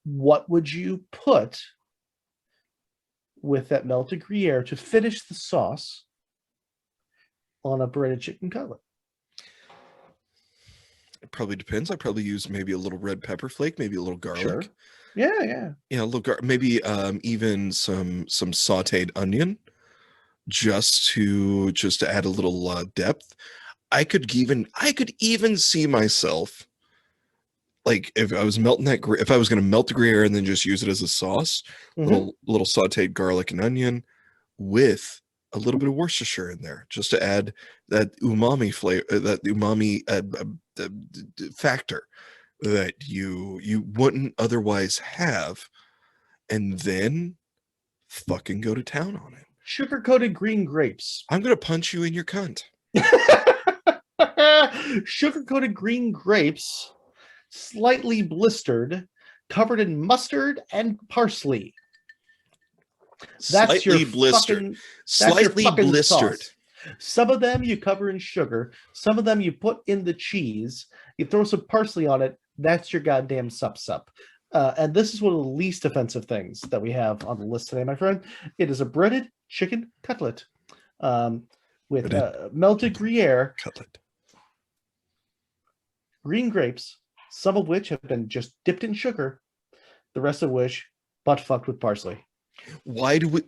What would you put with that melted Gruyere to finish the sauce on a breaded chicken cutlet? It probably depends. I probably use maybe a little red pepper flake, maybe a little garlic. Sure. Yeah. Yeah, a little maybe even some sautéed onion, just to add a little depth. I could even see myself, like, if I was melting if I was going to melt the Gruyere and then just use it as a sauce, little sautéed garlic and onion with a little bit of Worcestershire in there, just to add that umami flavor, that umami factor that you wouldn't otherwise have, and then fucking go to town on it. Sugar-coated green grapes. I'm gonna punch you in your cunt. Sugar-coated green grapes, slightly blistered, covered in mustard and parsley. That's Slightly your blistered. fucking, Slightly blistered. sauce. Some of them you cover in sugar. Some of them you put in the cheese. You throw some parsley on it. That's your goddamn sup. And this is one of the least offensive things that we have on the list today, my friend. It is a breaded chicken cutlet with melted Gruyere, Cutlet. green grapes, some of which have been just dipped in sugar, the rest of which butt fucked with parsley. Why do we?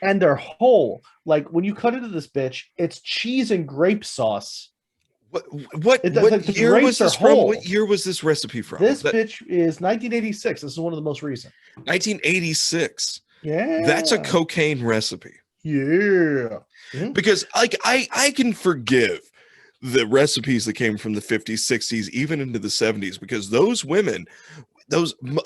And they're whole. Like, when you cut into this bitch, it's cheese and grape sauce. What year was this from? What year was this recipe from? This bitch is 1986. This is one of the most recent. 1986. Yeah. That's a cocaine recipe. Yeah. Because I can forgive the recipes that came from the 50s, 60s, even into the 70s, because those women,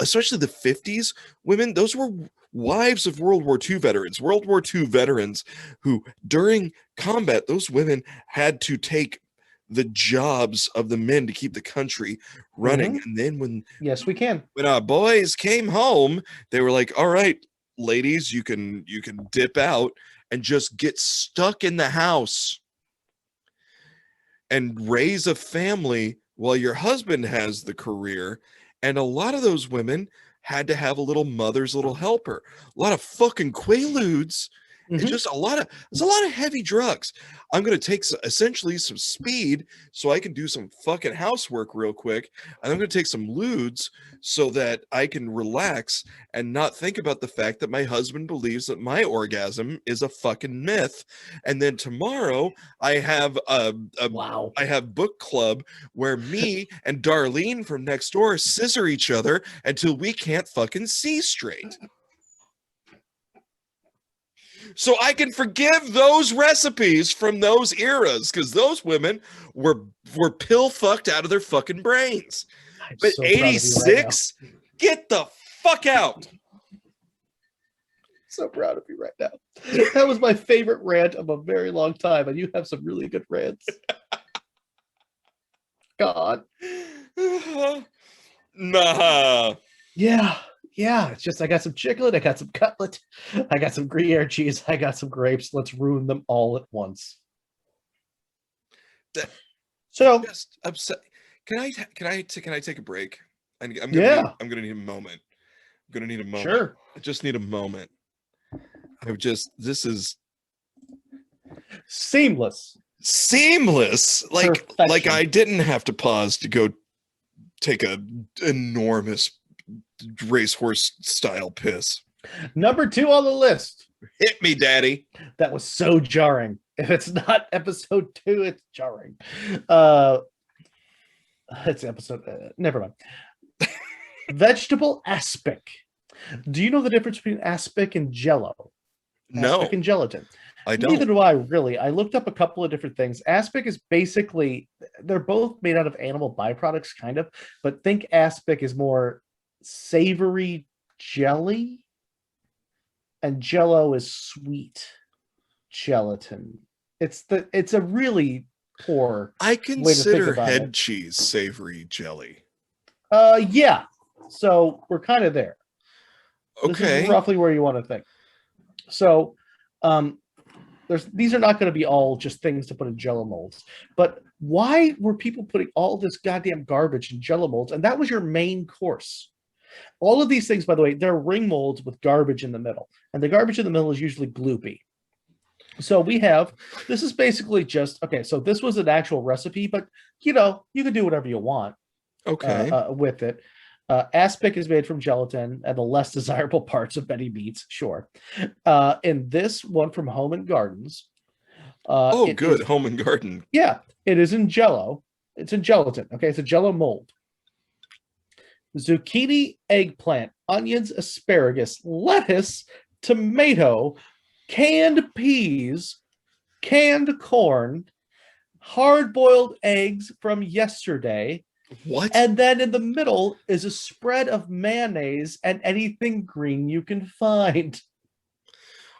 especially the 50s women, those were wives of World War II veterans. World War II veterans who, during combat, those women had to take the jobs of the men to keep the country running. And then when our boys came home, they were like, all right, ladies, you can dip out and just get stuck in the house and raise a family while your husband has the career. And a lot of those women had to have a little mother's little helper, a lot of fucking quaaludes. It's just there's a lot of heavy drugs. I'm going to take essentially some speed so I can do some fucking housework real quick. And I'm going to take some ludes so that I can relax and not think about the fact that my husband believes that my orgasm is a fucking myth. And then tomorrow I have I have book club where me and Darlene from next door scissor each other until we can't fucking see straight. So I can forgive those recipes from those eras, because those women were pill fucked out of their fucking brains. But so 86, right, get the fuck out. So proud of you right now. That was my favorite rant of a very long time, and you have some really good rants. God. Nah. Yeah. Yeah. It's just I got some chicken, I got some cutlet, I got some Gruyere cheese, I got some grapes. Let's ruin them all at once. That So just upset. Can I take a break? yeah, I'm gonna need a moment. I'm gonna need a moment. sure. I just need a moment. This is Seamless seamless. Like perfection. I didn't have to pause to go take a enormous racehorse style piss. Number 2 on the list. Hit me, daddy. That was so jarring. If it's not episode 2, it's jarring. It's episode. Never mind. Vegetable aspic. Do you know the difference between aspic and Jello? No, Aspic and gelatin. I don't. Neither do I really. I looked up a couple of different things. Aspic is basically, they're both made out of animal byproducts, kind of, but think aspic is more savory jelly, and Jello is sweet gelatin. It's a really poor I way to think consider about head it. cheese savory jelly. Yeah. So we're kind of there. This Okay. is roughly where you want to think. So, these are not going to be all just things to put in Jello molds. But why were people putting all this goddamn garbage in Jello molds? And that was your main course. All of these things, by the way, they're ring molds with garbage in the middle, and the garbage in the middle is usually gloopy. So this is basically just okay. So this was an actual recipe, but you can do whatever you want. Okay. With it. Aspic is made from gelatin and the less desirable parts of many meats, sure. In this one from Home and Gardens. Good. Home and Garden. Yeah, it is in Jello. It's in gelatin. Okay, it's a Jello mold. Zucchini, eggplant, onions, asparagus, lettuce, tomato, canned peas, canned corn, hard-boiled eggs from yesterday. What? And then in the middle is a spread of mayonnaise and anything green you can find.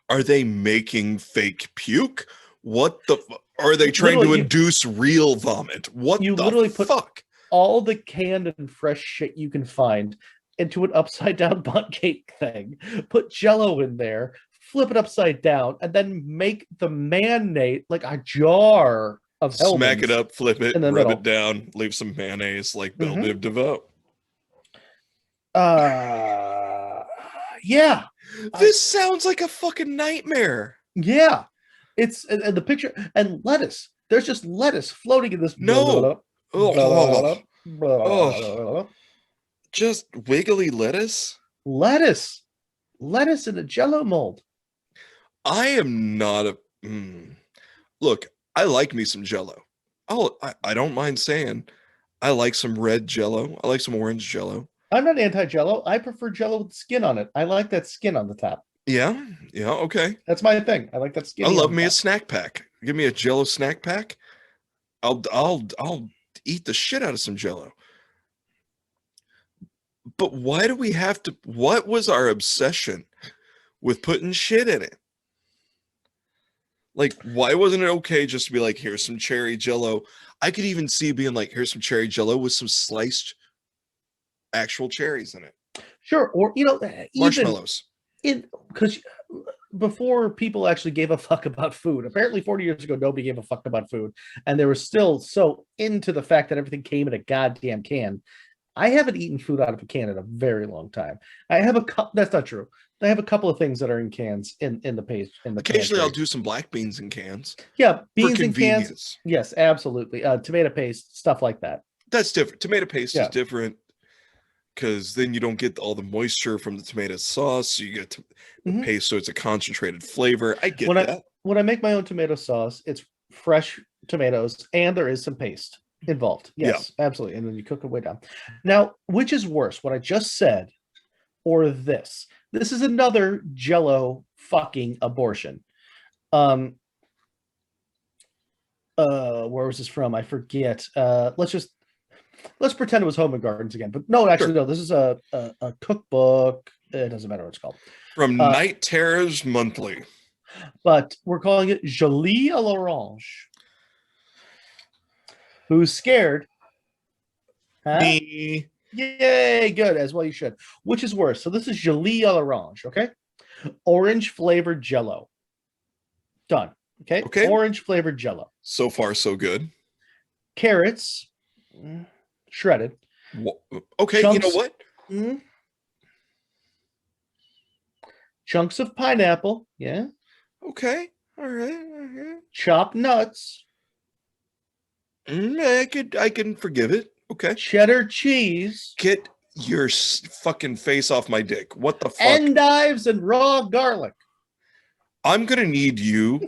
Are they making fake puke? What the? Are they trying to induce real vomit? What you the literally fuck? Put all the canned and fresh shit you can find into an upside down bunt cake thing. Put Jello in there, flip it upside down, and then make the mayonnaise like a jar of smack it up, flip it, rub middle. it down, leave some mayonnaise like Belle Biv DeVoe. Yeah. This sounds like a fucking nightmare. Yeah. It's and the picture and lettuce. There's just lettuce floating in this. No. Just wiggly lettuce? Lettuce in a Jello mold. I am not a look, I like me some Jello. I don't mind saying I like some red Jello. I like some orange Jello. I'm not anti-Jello. I prefer Jello with skin on it. I like that skin on the top. Yeah, okay. That's my thing. I like that skin. I love me a snack pack. Give me a Jello snack pack. I'll eat the shit out of some Jello. But why do we have to? What was our obsession with putting shit in it? Like, why wasn't it okay just to be like, here's some cherry Jello? I could even see being like, here's some cherry Jello with some sliced actual cherries in it. Sure, or marshmallows. Because before people actually gave a fuck about food, apparently 40 years ago nobody gave a fuck about food, and they were still so into the fact that everything came in a goddamn can. I haven't eaten food out of a can in a very long time. I have that's not true. I have a couple of things that are in cans in the paste. Occasionally, I'll do some black beans in cans. Yeah, beans in cans. Yes, absolutely. Tomato paste, stuff like that. That's different. Tomato paste is different because then you don't get all the moisture from the tomato sauce. So you get the paste, so it's a concentrated flavor. I get that. When I make my own tomato sauce, it's fresh tomatoes and there is some paste involved. Yes, absolutely. And then you cook it way down. Now, which is worse, what I just said or this? This is another Jello fucking abortion. Where was this from? I forget. Let's pretend it was Home and Gardens again. But no, actually, no. This is a cookbook. It doesn't matter what it's called. From Night Terrors Monthly. But we're calling it Jolie à l'orange. Who's scared? Huh? Me. Yay, good, as well you should. Which is worse? So this is gelée à l'orange, okay? Orange flavored Jello. Done. Okay. Okay. Orange flavored Jello. So far, so good. Carrots, shredded. Okay, Chunks, you know what? Chunks of pineapple. Yeah. Okay. All right. Chopped nuts. I can forgive it. Okay. Cheddar cheese. Get your fucking face off my dick. What the fuck? Endives and raw garlic. I'm gonna need you.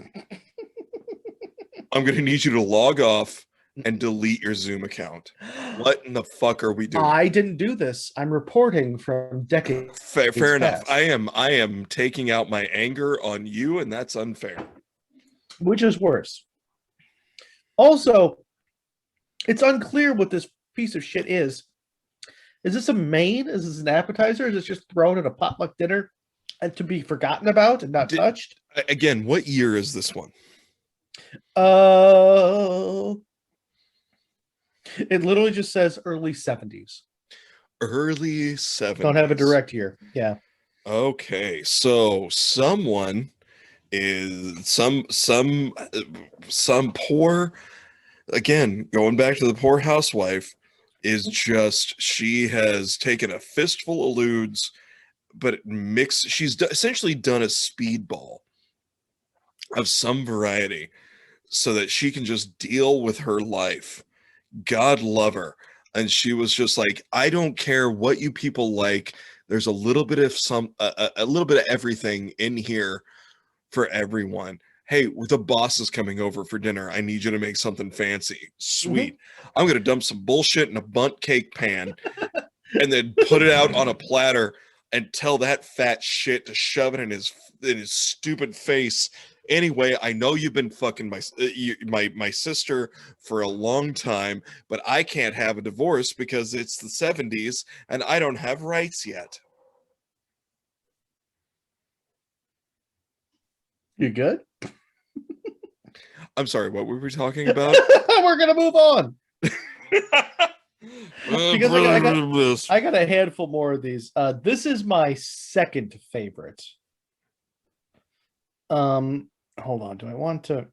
I'm gonna need you to log off and delete your Zoom account. What in the fuck are we doing? I didn't do this. I'm reporting from decades. Fair enough. past. I am taking out my anger on you, and that's unfair. Which is worse? Also, it's unclear what this piece of shit is. Is this a main? Is this an appetizer? Is this just thrown at a potluck dinner and to be forgotten about and not touched? Again, what year is this one? It literally just says early 70s. Early 70s. Don't have a direct year. Yeah. Okay, so someone is some poor, again, going back to the poor housewife, is just, she has taken a fistful of lewds, but she's essentially done a speedball of some variety so that she can just deal with her life. God love her. And she was just like, I don't care what you people like. There's a little bit of a little bit of everything in here for everyone. Hey, the boss is coming over for dinner. I need you to make something fancy. Sweet. I'm going to dump some bullshit in a bundt cake pan and then put it out on a platter and tell that fat shit to shove it in his stupid face. Anyway, I know you've been fucking my sister for a long time, but I can't have a divorce because it's the 70s and I don't have rights yet. You good? I'm sorry, what were we talking about? We're gonna move on. Because I got a handful more of these. This is my second favorite. Hold on. Do I want to?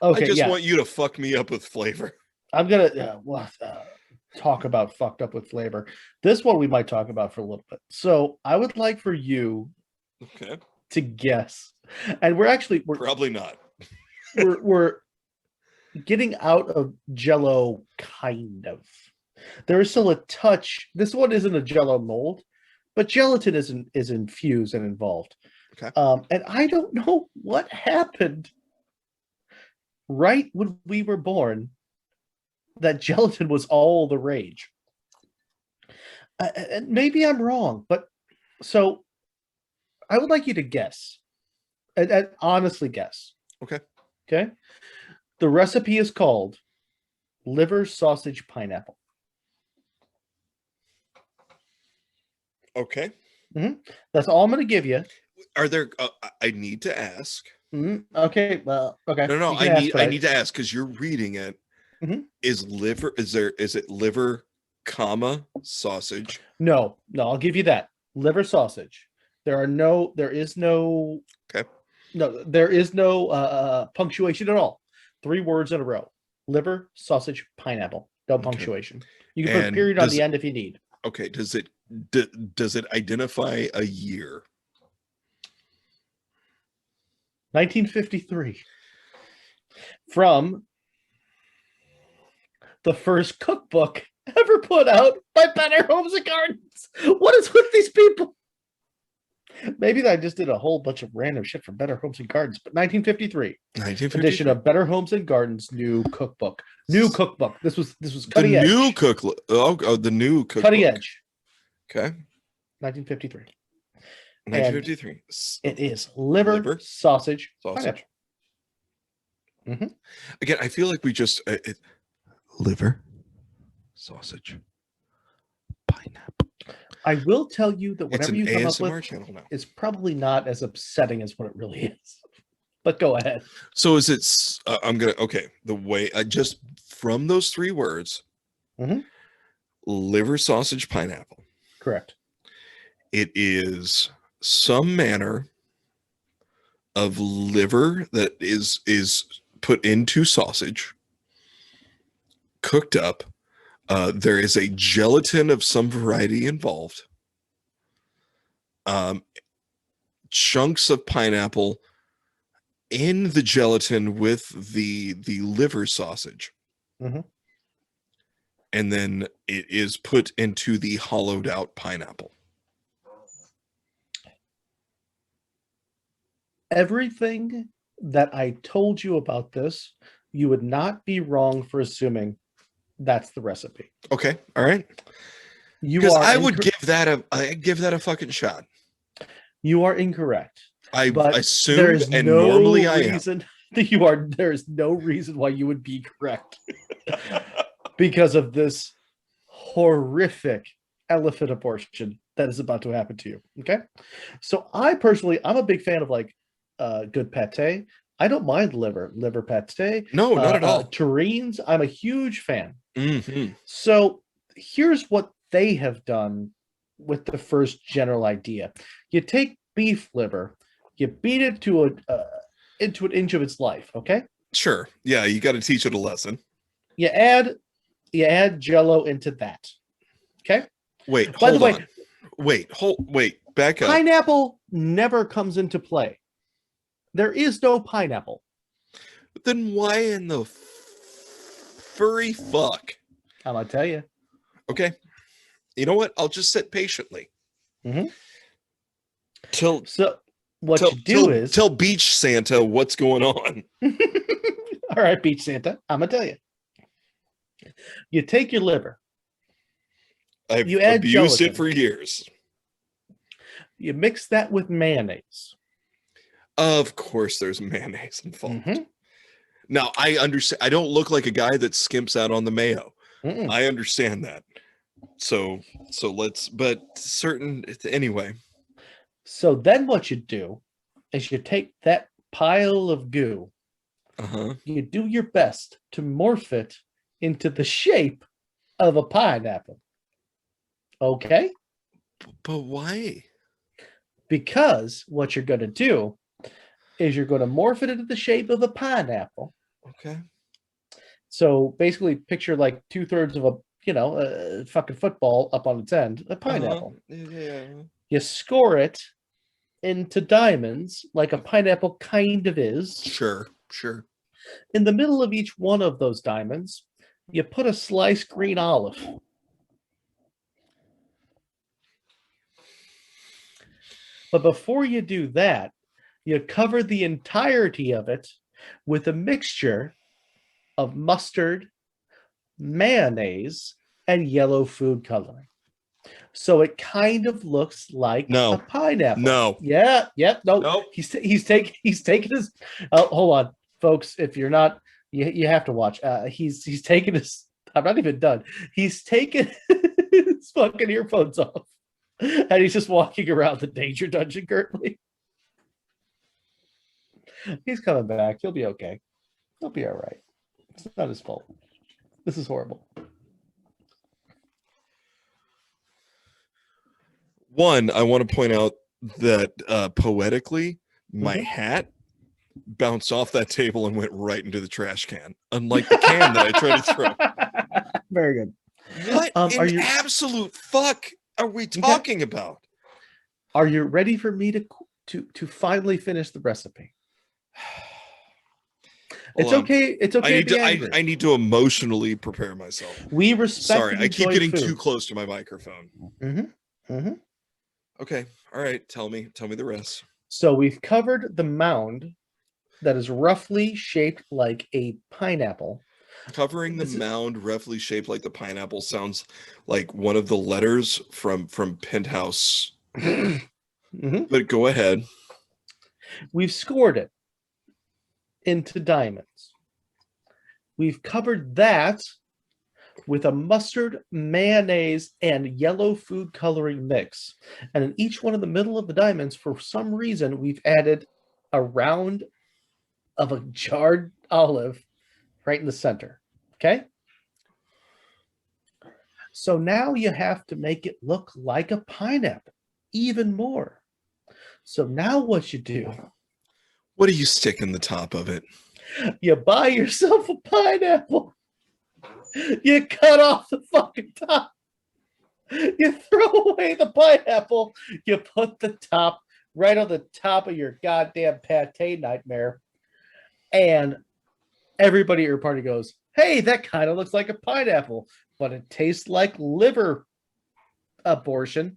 Okay, I just want you to fuck me up with flavor. I'm gonna talk about fucked up with flavor. This one we might talk about for a little bit. So I would like for you to guess, and we're probably not. we're getting out of Jello, kind of. There is still a touch. This one isn't a Jello mold, but gelatin is infused and involved. Okay. And I don't know what happened right when we were born that gelatin was all the rage. And maybe I'm wrong, but so I would like you to guess. And honestly guess. Okay. Okay. The recipe is called liver sausage pineapple. Okay. That's all I'm going to give you. Are there? I need to ask. Okay. Well, okay. No. I need to ask because you're reading it. Is liver? Is it liver, sausage? No. I'll give you that liver sausage. There is no. Okay. No, there is no punctuation at all. 3 words in a row: liver, sausage, pineapple. No punctuation. You can put a period on the end if you need. Okay. Does it identify a year? 1953. From the first cookbook ever put out by Better Homes and Gardens. What is with these people? Maybe I just did a whole bunch of random shit from Better Homes and Gardens, but 1953 edition of Better Homes and Gardens new cookbook. This was cutting edge. The new cookbook. Cutting edge. Okay. 1953. 1953. It is liver sausage. Pineapple. Again, I feel like we just liver, sausage, pineapple. I will tell you that whatever you come up ASMR with channel now. is probably not as upsetting as what it really is. but go ahead. So is it? Okay. The way I just from those three words, Mhm. liver, sausage, pineapple. Correct. It is some manner of liver that is put into sausage, cooked up. There is a gelatin of some variety involved. Chunks of pineapple in the gelatin with the liver sausage. Mhm. And then it is put into the hollowed out pineapple. Everything that I told you about this, you would not be wrong for assuming that's the recipe. Okay, all right. You Because are I would give that a fucking shot. You are incorrect. I But assumed, there is and no normally I am. reason that you are. There is no reason why you would be correct because of this horrific elephant abortion that is about to happen to you. Okay, so I'm a big fan of like good pate. I don't mind liver pate. No, not at all. Terrines, I'm a huge fan. Mm-hmm. So here's what they have done with the first general idea. You take beef liver, you beat it to into an inch of its life, okay? Sure. Yeah, you got to teach it a lesson. You add Jello into that. Okay? Wait, By the hold way, on. Wait, back up. pineapple never comes into play. There is no pineapple. Then why in the furry fuck? I'm gonna tell you. Okay. You know what? I'll just sit patiently. Mhm. Till So what you do is tell Beach Santa what's going on. all right, Beach Santa, I'm gonna tell you. You take your liver, I've You add abused gelatin. it for years. you mix that with mayonnaise. Of course, there's mayonnaise involved. Mhm. Now, I understand. I don't look like a guy that skimps out on the mayo. Mm-mm. I understand that. So let's. But anyway. So then what you do is you take that pile of goo, you do your best to morph it into the shape of a pineapple. Okay? But why? Because what you're going to do is you're going to morph it into the shape of a pineapple. Okay. So basically picture like 2/3 of a fucking football up on its end, a pineapple. Yeah. You score it into diamonds like a pineapple kind of is. Sure. In the middle of each one of those diamonds, you put a sliced green olive. But before you do that, you cover the entirety of it with a mixture of mustard, mayonnaise, and yellow food coloring. So it kind of looks like a pineapple. No. Yeah. Yep. No. Nope. He's taking his. Oh, hold on, folks. If you're not, you have to watch. He's taking his. I'm not even done. He's taking his fucking earphones off, and he's just walking around the danger dungeon currently. He's coming back. He'll be okay. He'll be all right. It's not his fault. This is horrible. One, I want to point out that poetically, my hat bounced off that table and went right into the trash can, unlike the can that I tried to throw. Very good. What in absolute fuck are we talking about? Are you ready for me to finally finish the recipe? It's okay. It's okay. I need to emotionally prepare myself. We respect. Sorry, I keep getting too close to my microphone. Okay. All right. Tell me the rest. So we've covered the mound that is roughly shaped like a pineapple. Covering the mound roughly shaped like the pineapple sounds like one of the letters from Penthouse. But go ahead. We've scored it into diamonds. We've covered that with a mustard, mayonnaise, and yellow food coloring mix. And in each one of the middle of the diamonds, for some reason, we've added a round of a jarred olive right in the center. Okay. So now you have to make it look like a pineapple even more. So now what you do, What do you stick in the top of it? you buy yourself a pineapple. You cut off the fucking top. You throw away the pineapple. You put the top right on the top of your goddamn pate nightmare. And everybody at your party goes, hey, that kind of looks like a pineapple, but it tastes like liver abortion.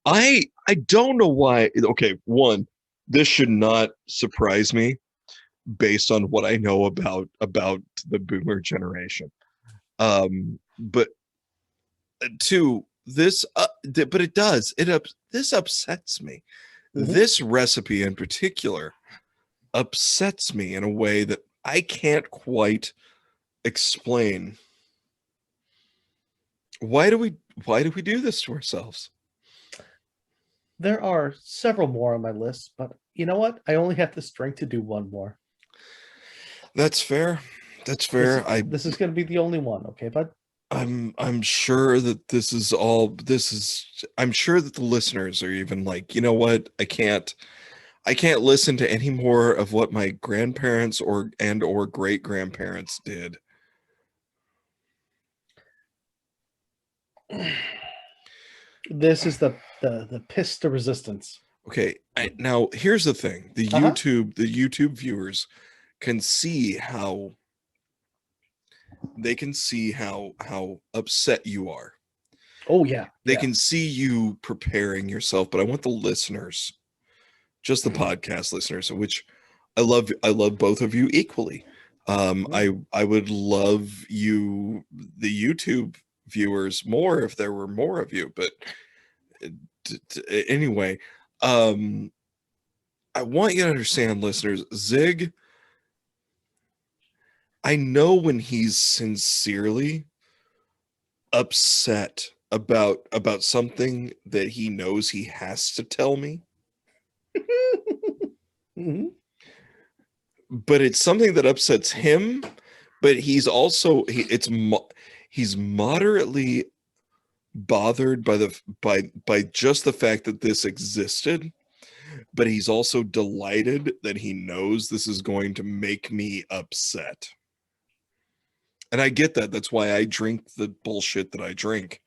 I don't know why. Okay, one, this should not surprise me based on what I know about the boomer generation. But two, this but it does. This upsets me. Mhm. This recipe in particular upsets me in a way that I can't quite explain. Why do we do this to ourselves? There are several more on my list, but you know what? I only have the strength to do one more. That's fair. That's fair. This is going to be the only one, okay, bud? I'm sure that I'm sure that the listeners are even like, you know what? I can't listen to any more of what my grandparents or great grandparents did. This is the piss to resistance. Okay, now here's the thing: the YouTube viewers can see how upset you are. Oh yeah, They can see you preparing yourself, but I want the listeners, just the podcast listeners, which I love both of you equally. I would love you, the YouTube viewers, more if there were more of you, but anyway, I want you to understand, listeners, Zig, I know when he's sincerely upset about something that he knows he has to tell me. Mhm. But it's something that upsets him, but he's also he's moderately bothered by just the fact that this existed, but he's also delighted that he knows this is going to make me upset. And I get that. That's why I drink the bullshit that I drink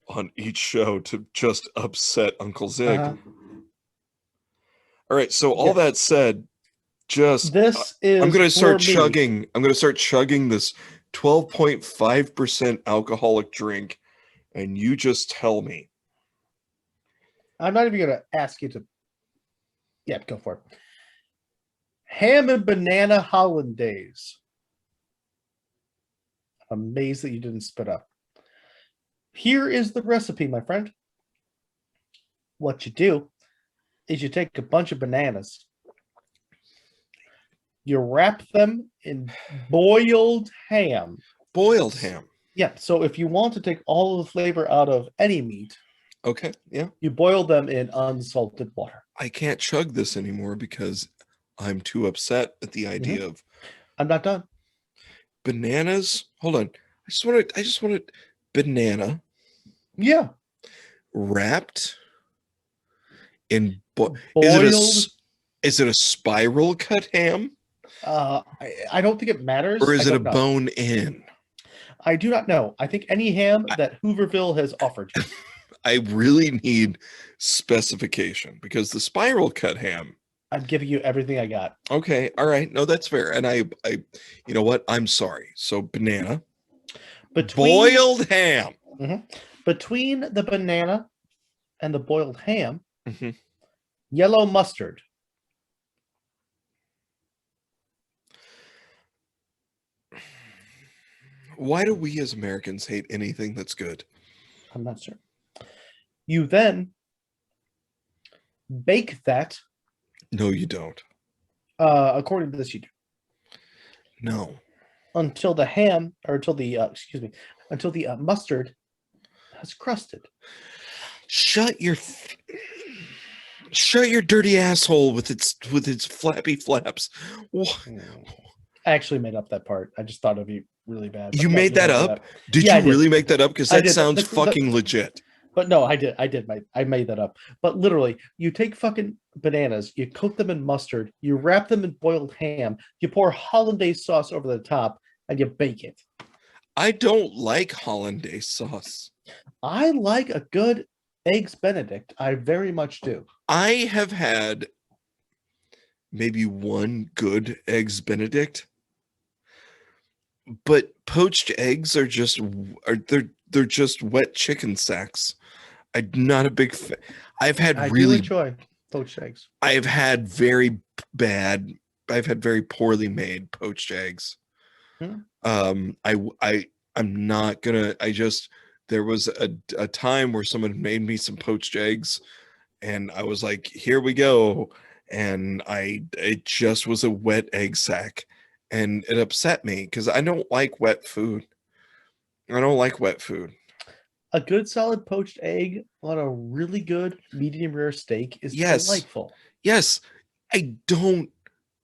on each show, to just upset Uncle Zig. Uh-huh. All right, so all that said, just This is I'm going to start for me. chugging. I'm going to start chugging this 12.5% alcoholic drink, and you just tell me. I'm not even going to ask you to. Yeah, go for it. Ham and banana hollandaise. I'm amazed that you didn't spit up. Here is the recipe, my friend. What you do is you take a bunch of bananas. You wrap them in boiled ham. Boiled ham. Yeah, so if you want to take all of the flavor out of any meat, Okay, yeah. you boil them in unsalted water. I can't chug this anymore because I'm too upset at the idea of I'm not done. bananas. Hold on. I just wanted banana Yeah. wrapped in Boiled. is it a spiral cut ham? I don't think it matters. Or is it a know. bone in? I do not know. I think any ham that Hooverville has offered you. I really need specification because the spiral cut ham. I'm giving you everything I got. Okay, all right. No, that's fair. And I you know what? I'm sorry. So banana, boiled ham. Between the banana and the boiled ham, Mhm. yellow mustard. Why do we as Americans hate anything that's good? I'm not sure. You then bake that. No, you don't. According to this, you do. No. Until the ham, or until the mustard has crusted. Shut your Shut your dirty asshole with its flappy flaps. I actually made up that part. I just thought it'd be really bad. You made that up? Did Yeah, you really make that up? Because that sounds fucking legit. But no, I made that up. But literally, you take fucking bananas, you coat them in mustard, you wrap them in boiled ham, you pour hollandaise sauce over the top, and you bake it. I don't like hollandaise sauce. I like a good eggs Benedict. I very much do. I have had maybe one good eggs Benedict, but poached eggs are just they're just wet chicken sacks. I'm not a big fan. I do enjoy poached eggs. I've had very poorly made poached eggs. I'm not gonna. There was a time where someone made me some poached eggs, and I was like, "Here we go," and it just was a wet egg sack, and it upset me because I don't like wet food. I don't like wet food. A good solid poached egg on a really good medium rare steak is delightful. Yes, I don't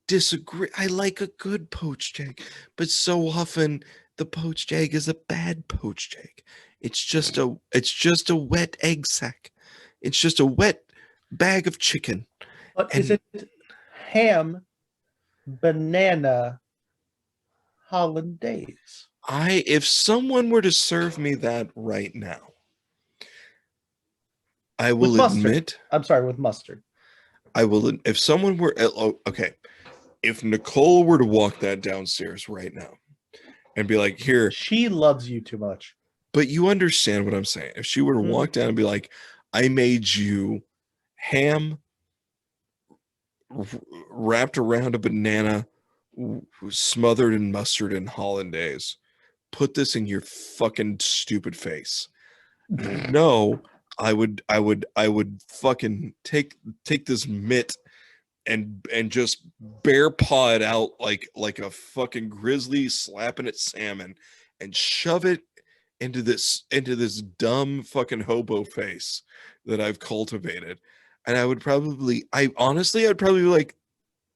disagree. I like a good poached egg, but so often the poached egg is a bad poached egg. It's just a wet egg sack. It's just a wet bag of chicken. But is it ham, banana, hollandaise? If someone were to serve me that right now, I will admit. I'm sorry, with mustard. I will. If someone were okay, if Nicole were to walk that downstairs right now and be like, "Here," she loves you too much. But you understand what I'm saying. If she were to walk down and be like, "I made you ham wrapped around a banana, smothered in mustard and hollandaise. Put this in your fucking stupid face." No, I would fucking take this mitt and just bear paw it out like a fucking grizzly slapping at salmon and shove it into this dumb fucking hobo face that I've cultivated. And I'd probably be like,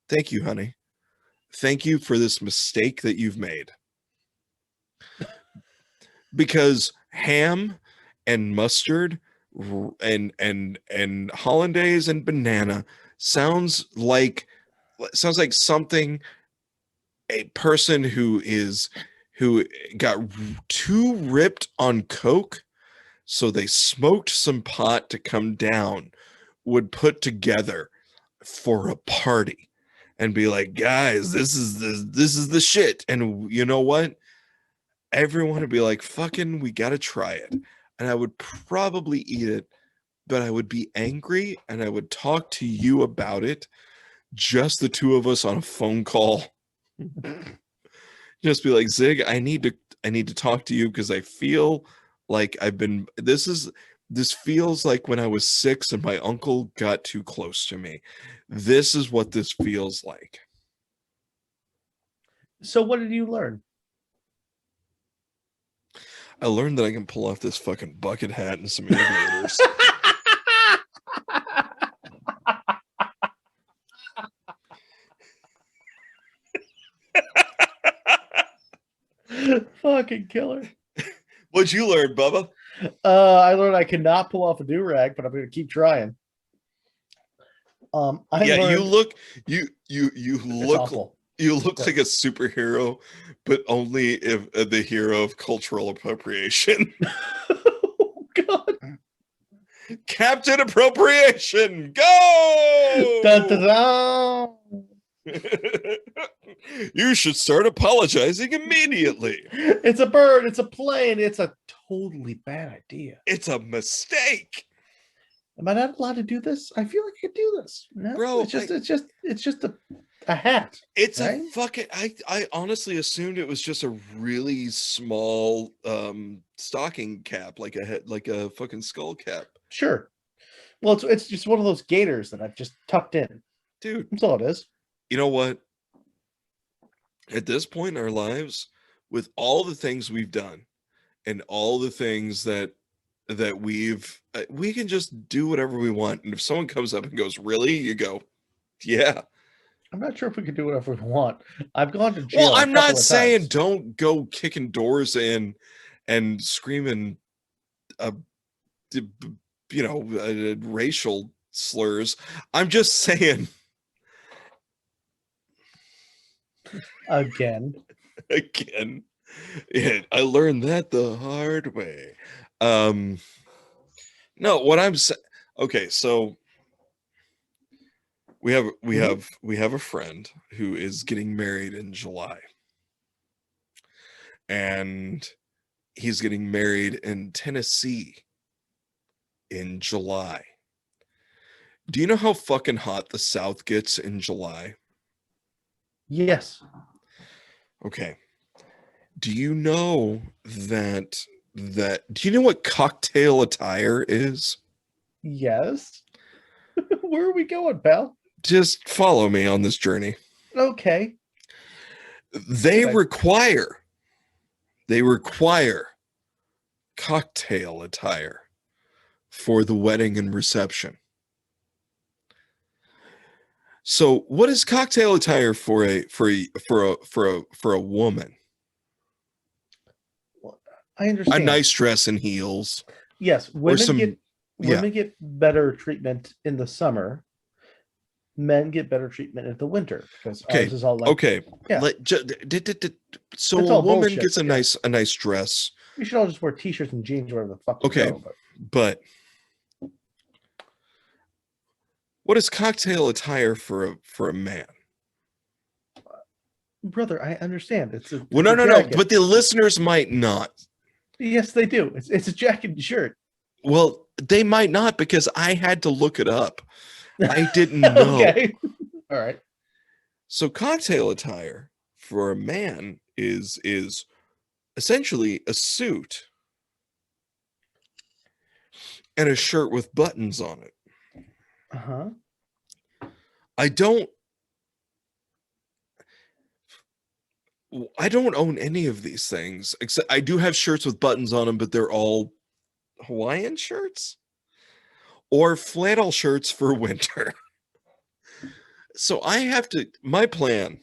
"Thank you, honey. Thank you for this mistake that you've made." Because ham and mustard and hollandaise and banana sounds like something a person who got too ripped on coke, so they smoked some pot to come down, would put together for a party and be like, "Guys, this is the shit." And you know what? Everyone would be like, "Fucking, we gotta try it." And I would probably eat it, but I would be angry and I would talk to you about it. Just the two of us on a phone call. Just be like, "Zig, I need to talk to you because I feel like this feels like when I was 6 and my uncle got too close to me. This is what this feels like." So what did you learn? I learned that I can pull off this fucking bucket hat and some alligators. Fucking killer. What'd you learn, Bubba? I learned I cannot pull off a do-rag, but I'm gonna keep trying. You look awful. You look like a superhero, but only if the hero of cultural appropriation. Oh God! Captain Appropriation, go! Dun, dun, dun. You should start apologizing immediately. It's a bird. It's a plane. It's a totally bad idea. It's a mistake. Am I not allowed to do this? I feel like I could do this. No, bro. It's just a hat. It's right? a fucking. I honestly assumed it was just a really small stocking cap, like a fucking skull cap. Sure. Well, it's just one of those gaiters that I've just tucked in. Dude, That's all it is. You know what? At this point in our lives, with all the things we've done and all the things that that we can just do whatever we want. And if someone comes up and goes, really? You go, yeah. I'm not sure if we could do whatever we want. I've gone to jail. Well, I'm not saying times. don't go kicking doors in and screaming, racial slurs. I'm just saying. Again. Yeah, I learned that the hard way. No, what I'm saying. Okay, so we have a friend who is getting married in July, and he's getting married in Tennessee in July. Do you know how fucking hot the South gets in July? Yes. Okay. Do you know that do you know what cocktail attire is? Yes. Where are we going, pal? Just follow me on this journey. Okay. They require cocktail attire for the wedding and reception. So what is cocktail attire for a woman? I understand. A nice dress and heels. Yes, women get better treatment in the summer. Men get better treatment in the winter because ours is all like yeah. So it's a all woman bullshit, gets a nice dress. We should all just wear t-shirts and jeans wherever the fuck. Okay, but what is cocktail attire for a man? Brother, I understand. It's a no, but the listeners might not. Yes, they do. It's a jacket and shirt. Well, they might not because I had to look it up. I didn't know. Okay. All right. So cocktail attire for a man is essentially a suit and a shirt with buttons on it. Uh-huh. I don't own any of these things, except I do have shirts with buttons on them, but they're all Hawaiian shirts or flannel shirts for winter. So my plan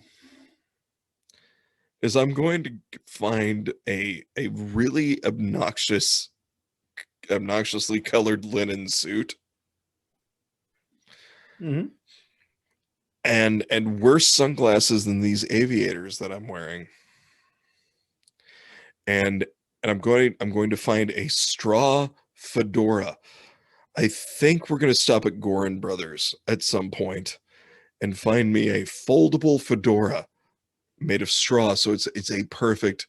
is I'm going to find a really obnoxiously colored linen suit. Mm-hmm. And worse sunglasses than these aviators that I'm wearing. And I'm going to find a straw fedora. I think we're going to stop at Gorin Brothers at some point and find me a foldable fedora made of straw, so it's a perfect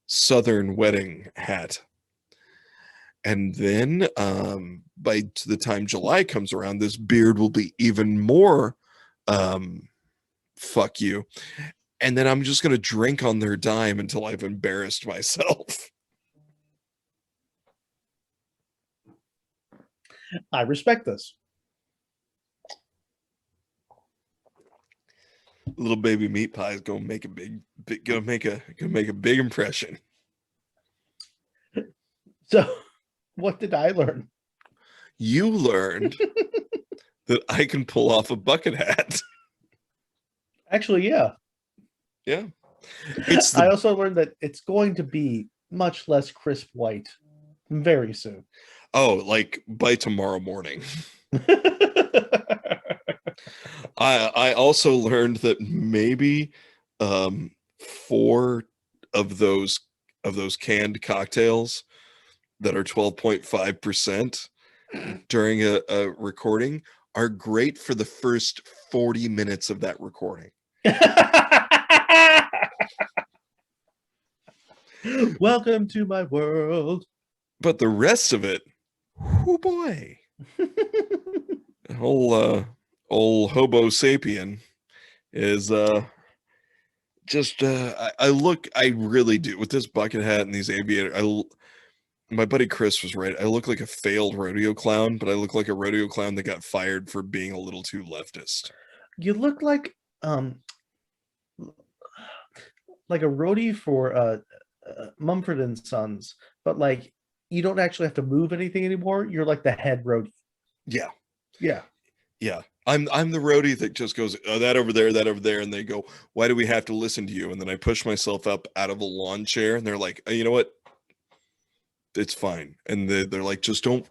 Southern wedding hat. And then by the time July comes around, this beard will be even more fuck you. And then I'm just going to drink on their dime until I've embarrassed myself. I respect this. Little baby meat pie is going to make a big impression. So, what did I learn? You learned that I can pull off a bucket hat. Actually, yeah. Yeah. I also learned that it's going to be much less crisp white very soon. Oh, like by tomorrow morning. I also learned that maybe 4 of those canned cocktails that are 12.5% during a recording are great for the first 40 minutes of that recording. Welcome to my world. But the rest of it, oh boy. Old Homo sapien is just I really do with this bucket hat and these aviators. My buddy Chris was right. I look like a failed rodeo clown, but I look like a rodeo clown that got fired for being a little too leftist. You look like a roadie for Mumford and Sons, but like you don't actually have to move anything anymore. You're like the head roadie. Yeah. Yeah. Yeah. I'm the roadie that just goes, oh, that over there. And they go, why do we have to listen to you? And then I push myself up out of a lawn chair and they're like, oh, you know what? It's fine. And they're like, just don't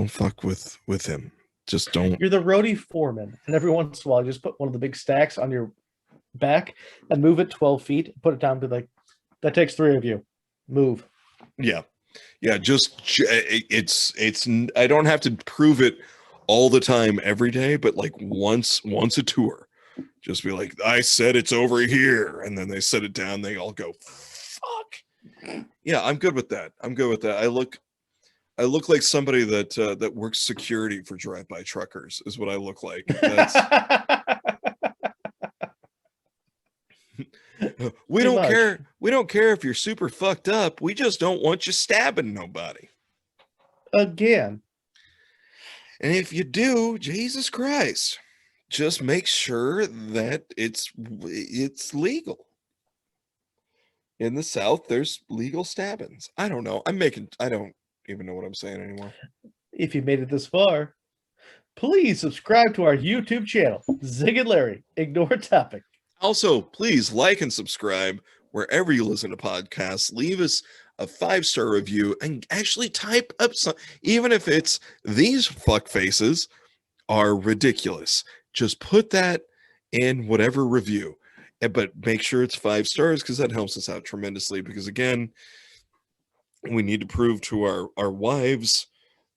fuck with him. Just don't. You're the roadie foreman. And every once in a while, you just put one of the big stacks on your back and move it 12 feet, put it down to like, that takes 3 of you. Move. Yeah. Yeah. Just, it's, I don't have to prove it all the time every day, but like once a tour, just be like, I said it's over here, and then they set it down, they all go, fuck. Yeah, I'm good with that. I look like somebody that works security for drive-by truckers is what I look like. That's, we don't care if you're super fucked up, we just don't want you stabbing nobody Again. And if you do, Jesus Christ, just make sure that it's legal. In the South, there's legal stabbings. I don't know. I don't even know what I'm saying anymore. If you made it this far, please subscribe to our YouTube channel, Zig and Larry, Ignore Topic. Also, please like and subscribe wherever you listen to podcasts. Leave us a 5-star review and actually type up some, even if it's these fuck faces are ridiculous. Just put that in whatever review, but make sure it's 5 stars because that helps us out tremendously. Because again, we need to prove to our wives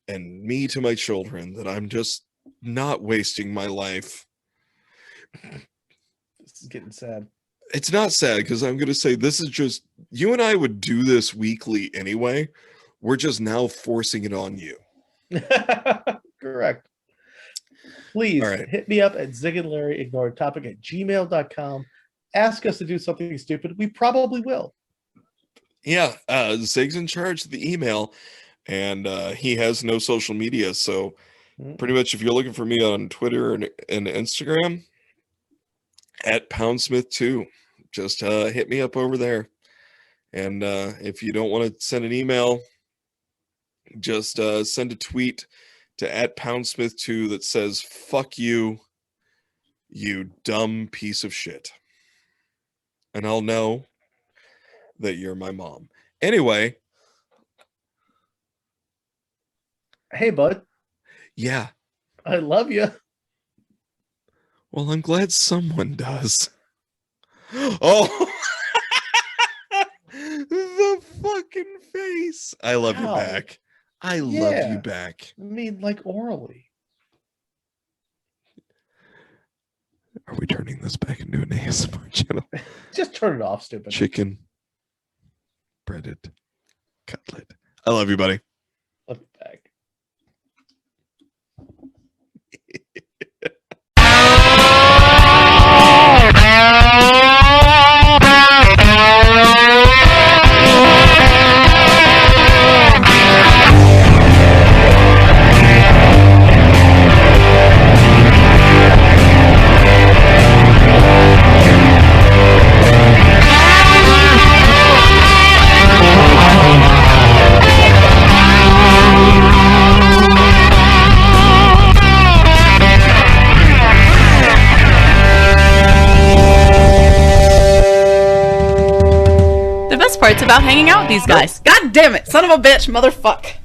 and me to my children that I'm just not wasting my life. This is getting sad. It's not sad because I'm going to say this is just, you and I would do this weekly anyway. We're just now forcing it on you. Correct. Please right. Hit me up at zigandlarryignore-topic@gmail.com. Ask us to do something stupid. We probably will. Yeah, Zig's in charge of the email, and he has no social media. So pretty much if you're looking for me on Twitter and Instagram, at Poundsmith2, just hit me up over there. And if you don't want to send an email, just send a tweet to at Poundsmith2 that says, fuck you, you dumb piece of shit. And I'll know that you're my mom. Anyway. Hey, bud. Yeah. I love you. Well, I'm glad someone does. Oh, the fucking face. I love you back. I love you back. I mean, like orally. Are we turning this back into an ASMR channel? Just turn it off, stupid. Chicken. Breaded. Cutlet. I love you, buddy. Love you back. Parts about hanging out with these guys. God damn it, son of a bitch, motherfuck.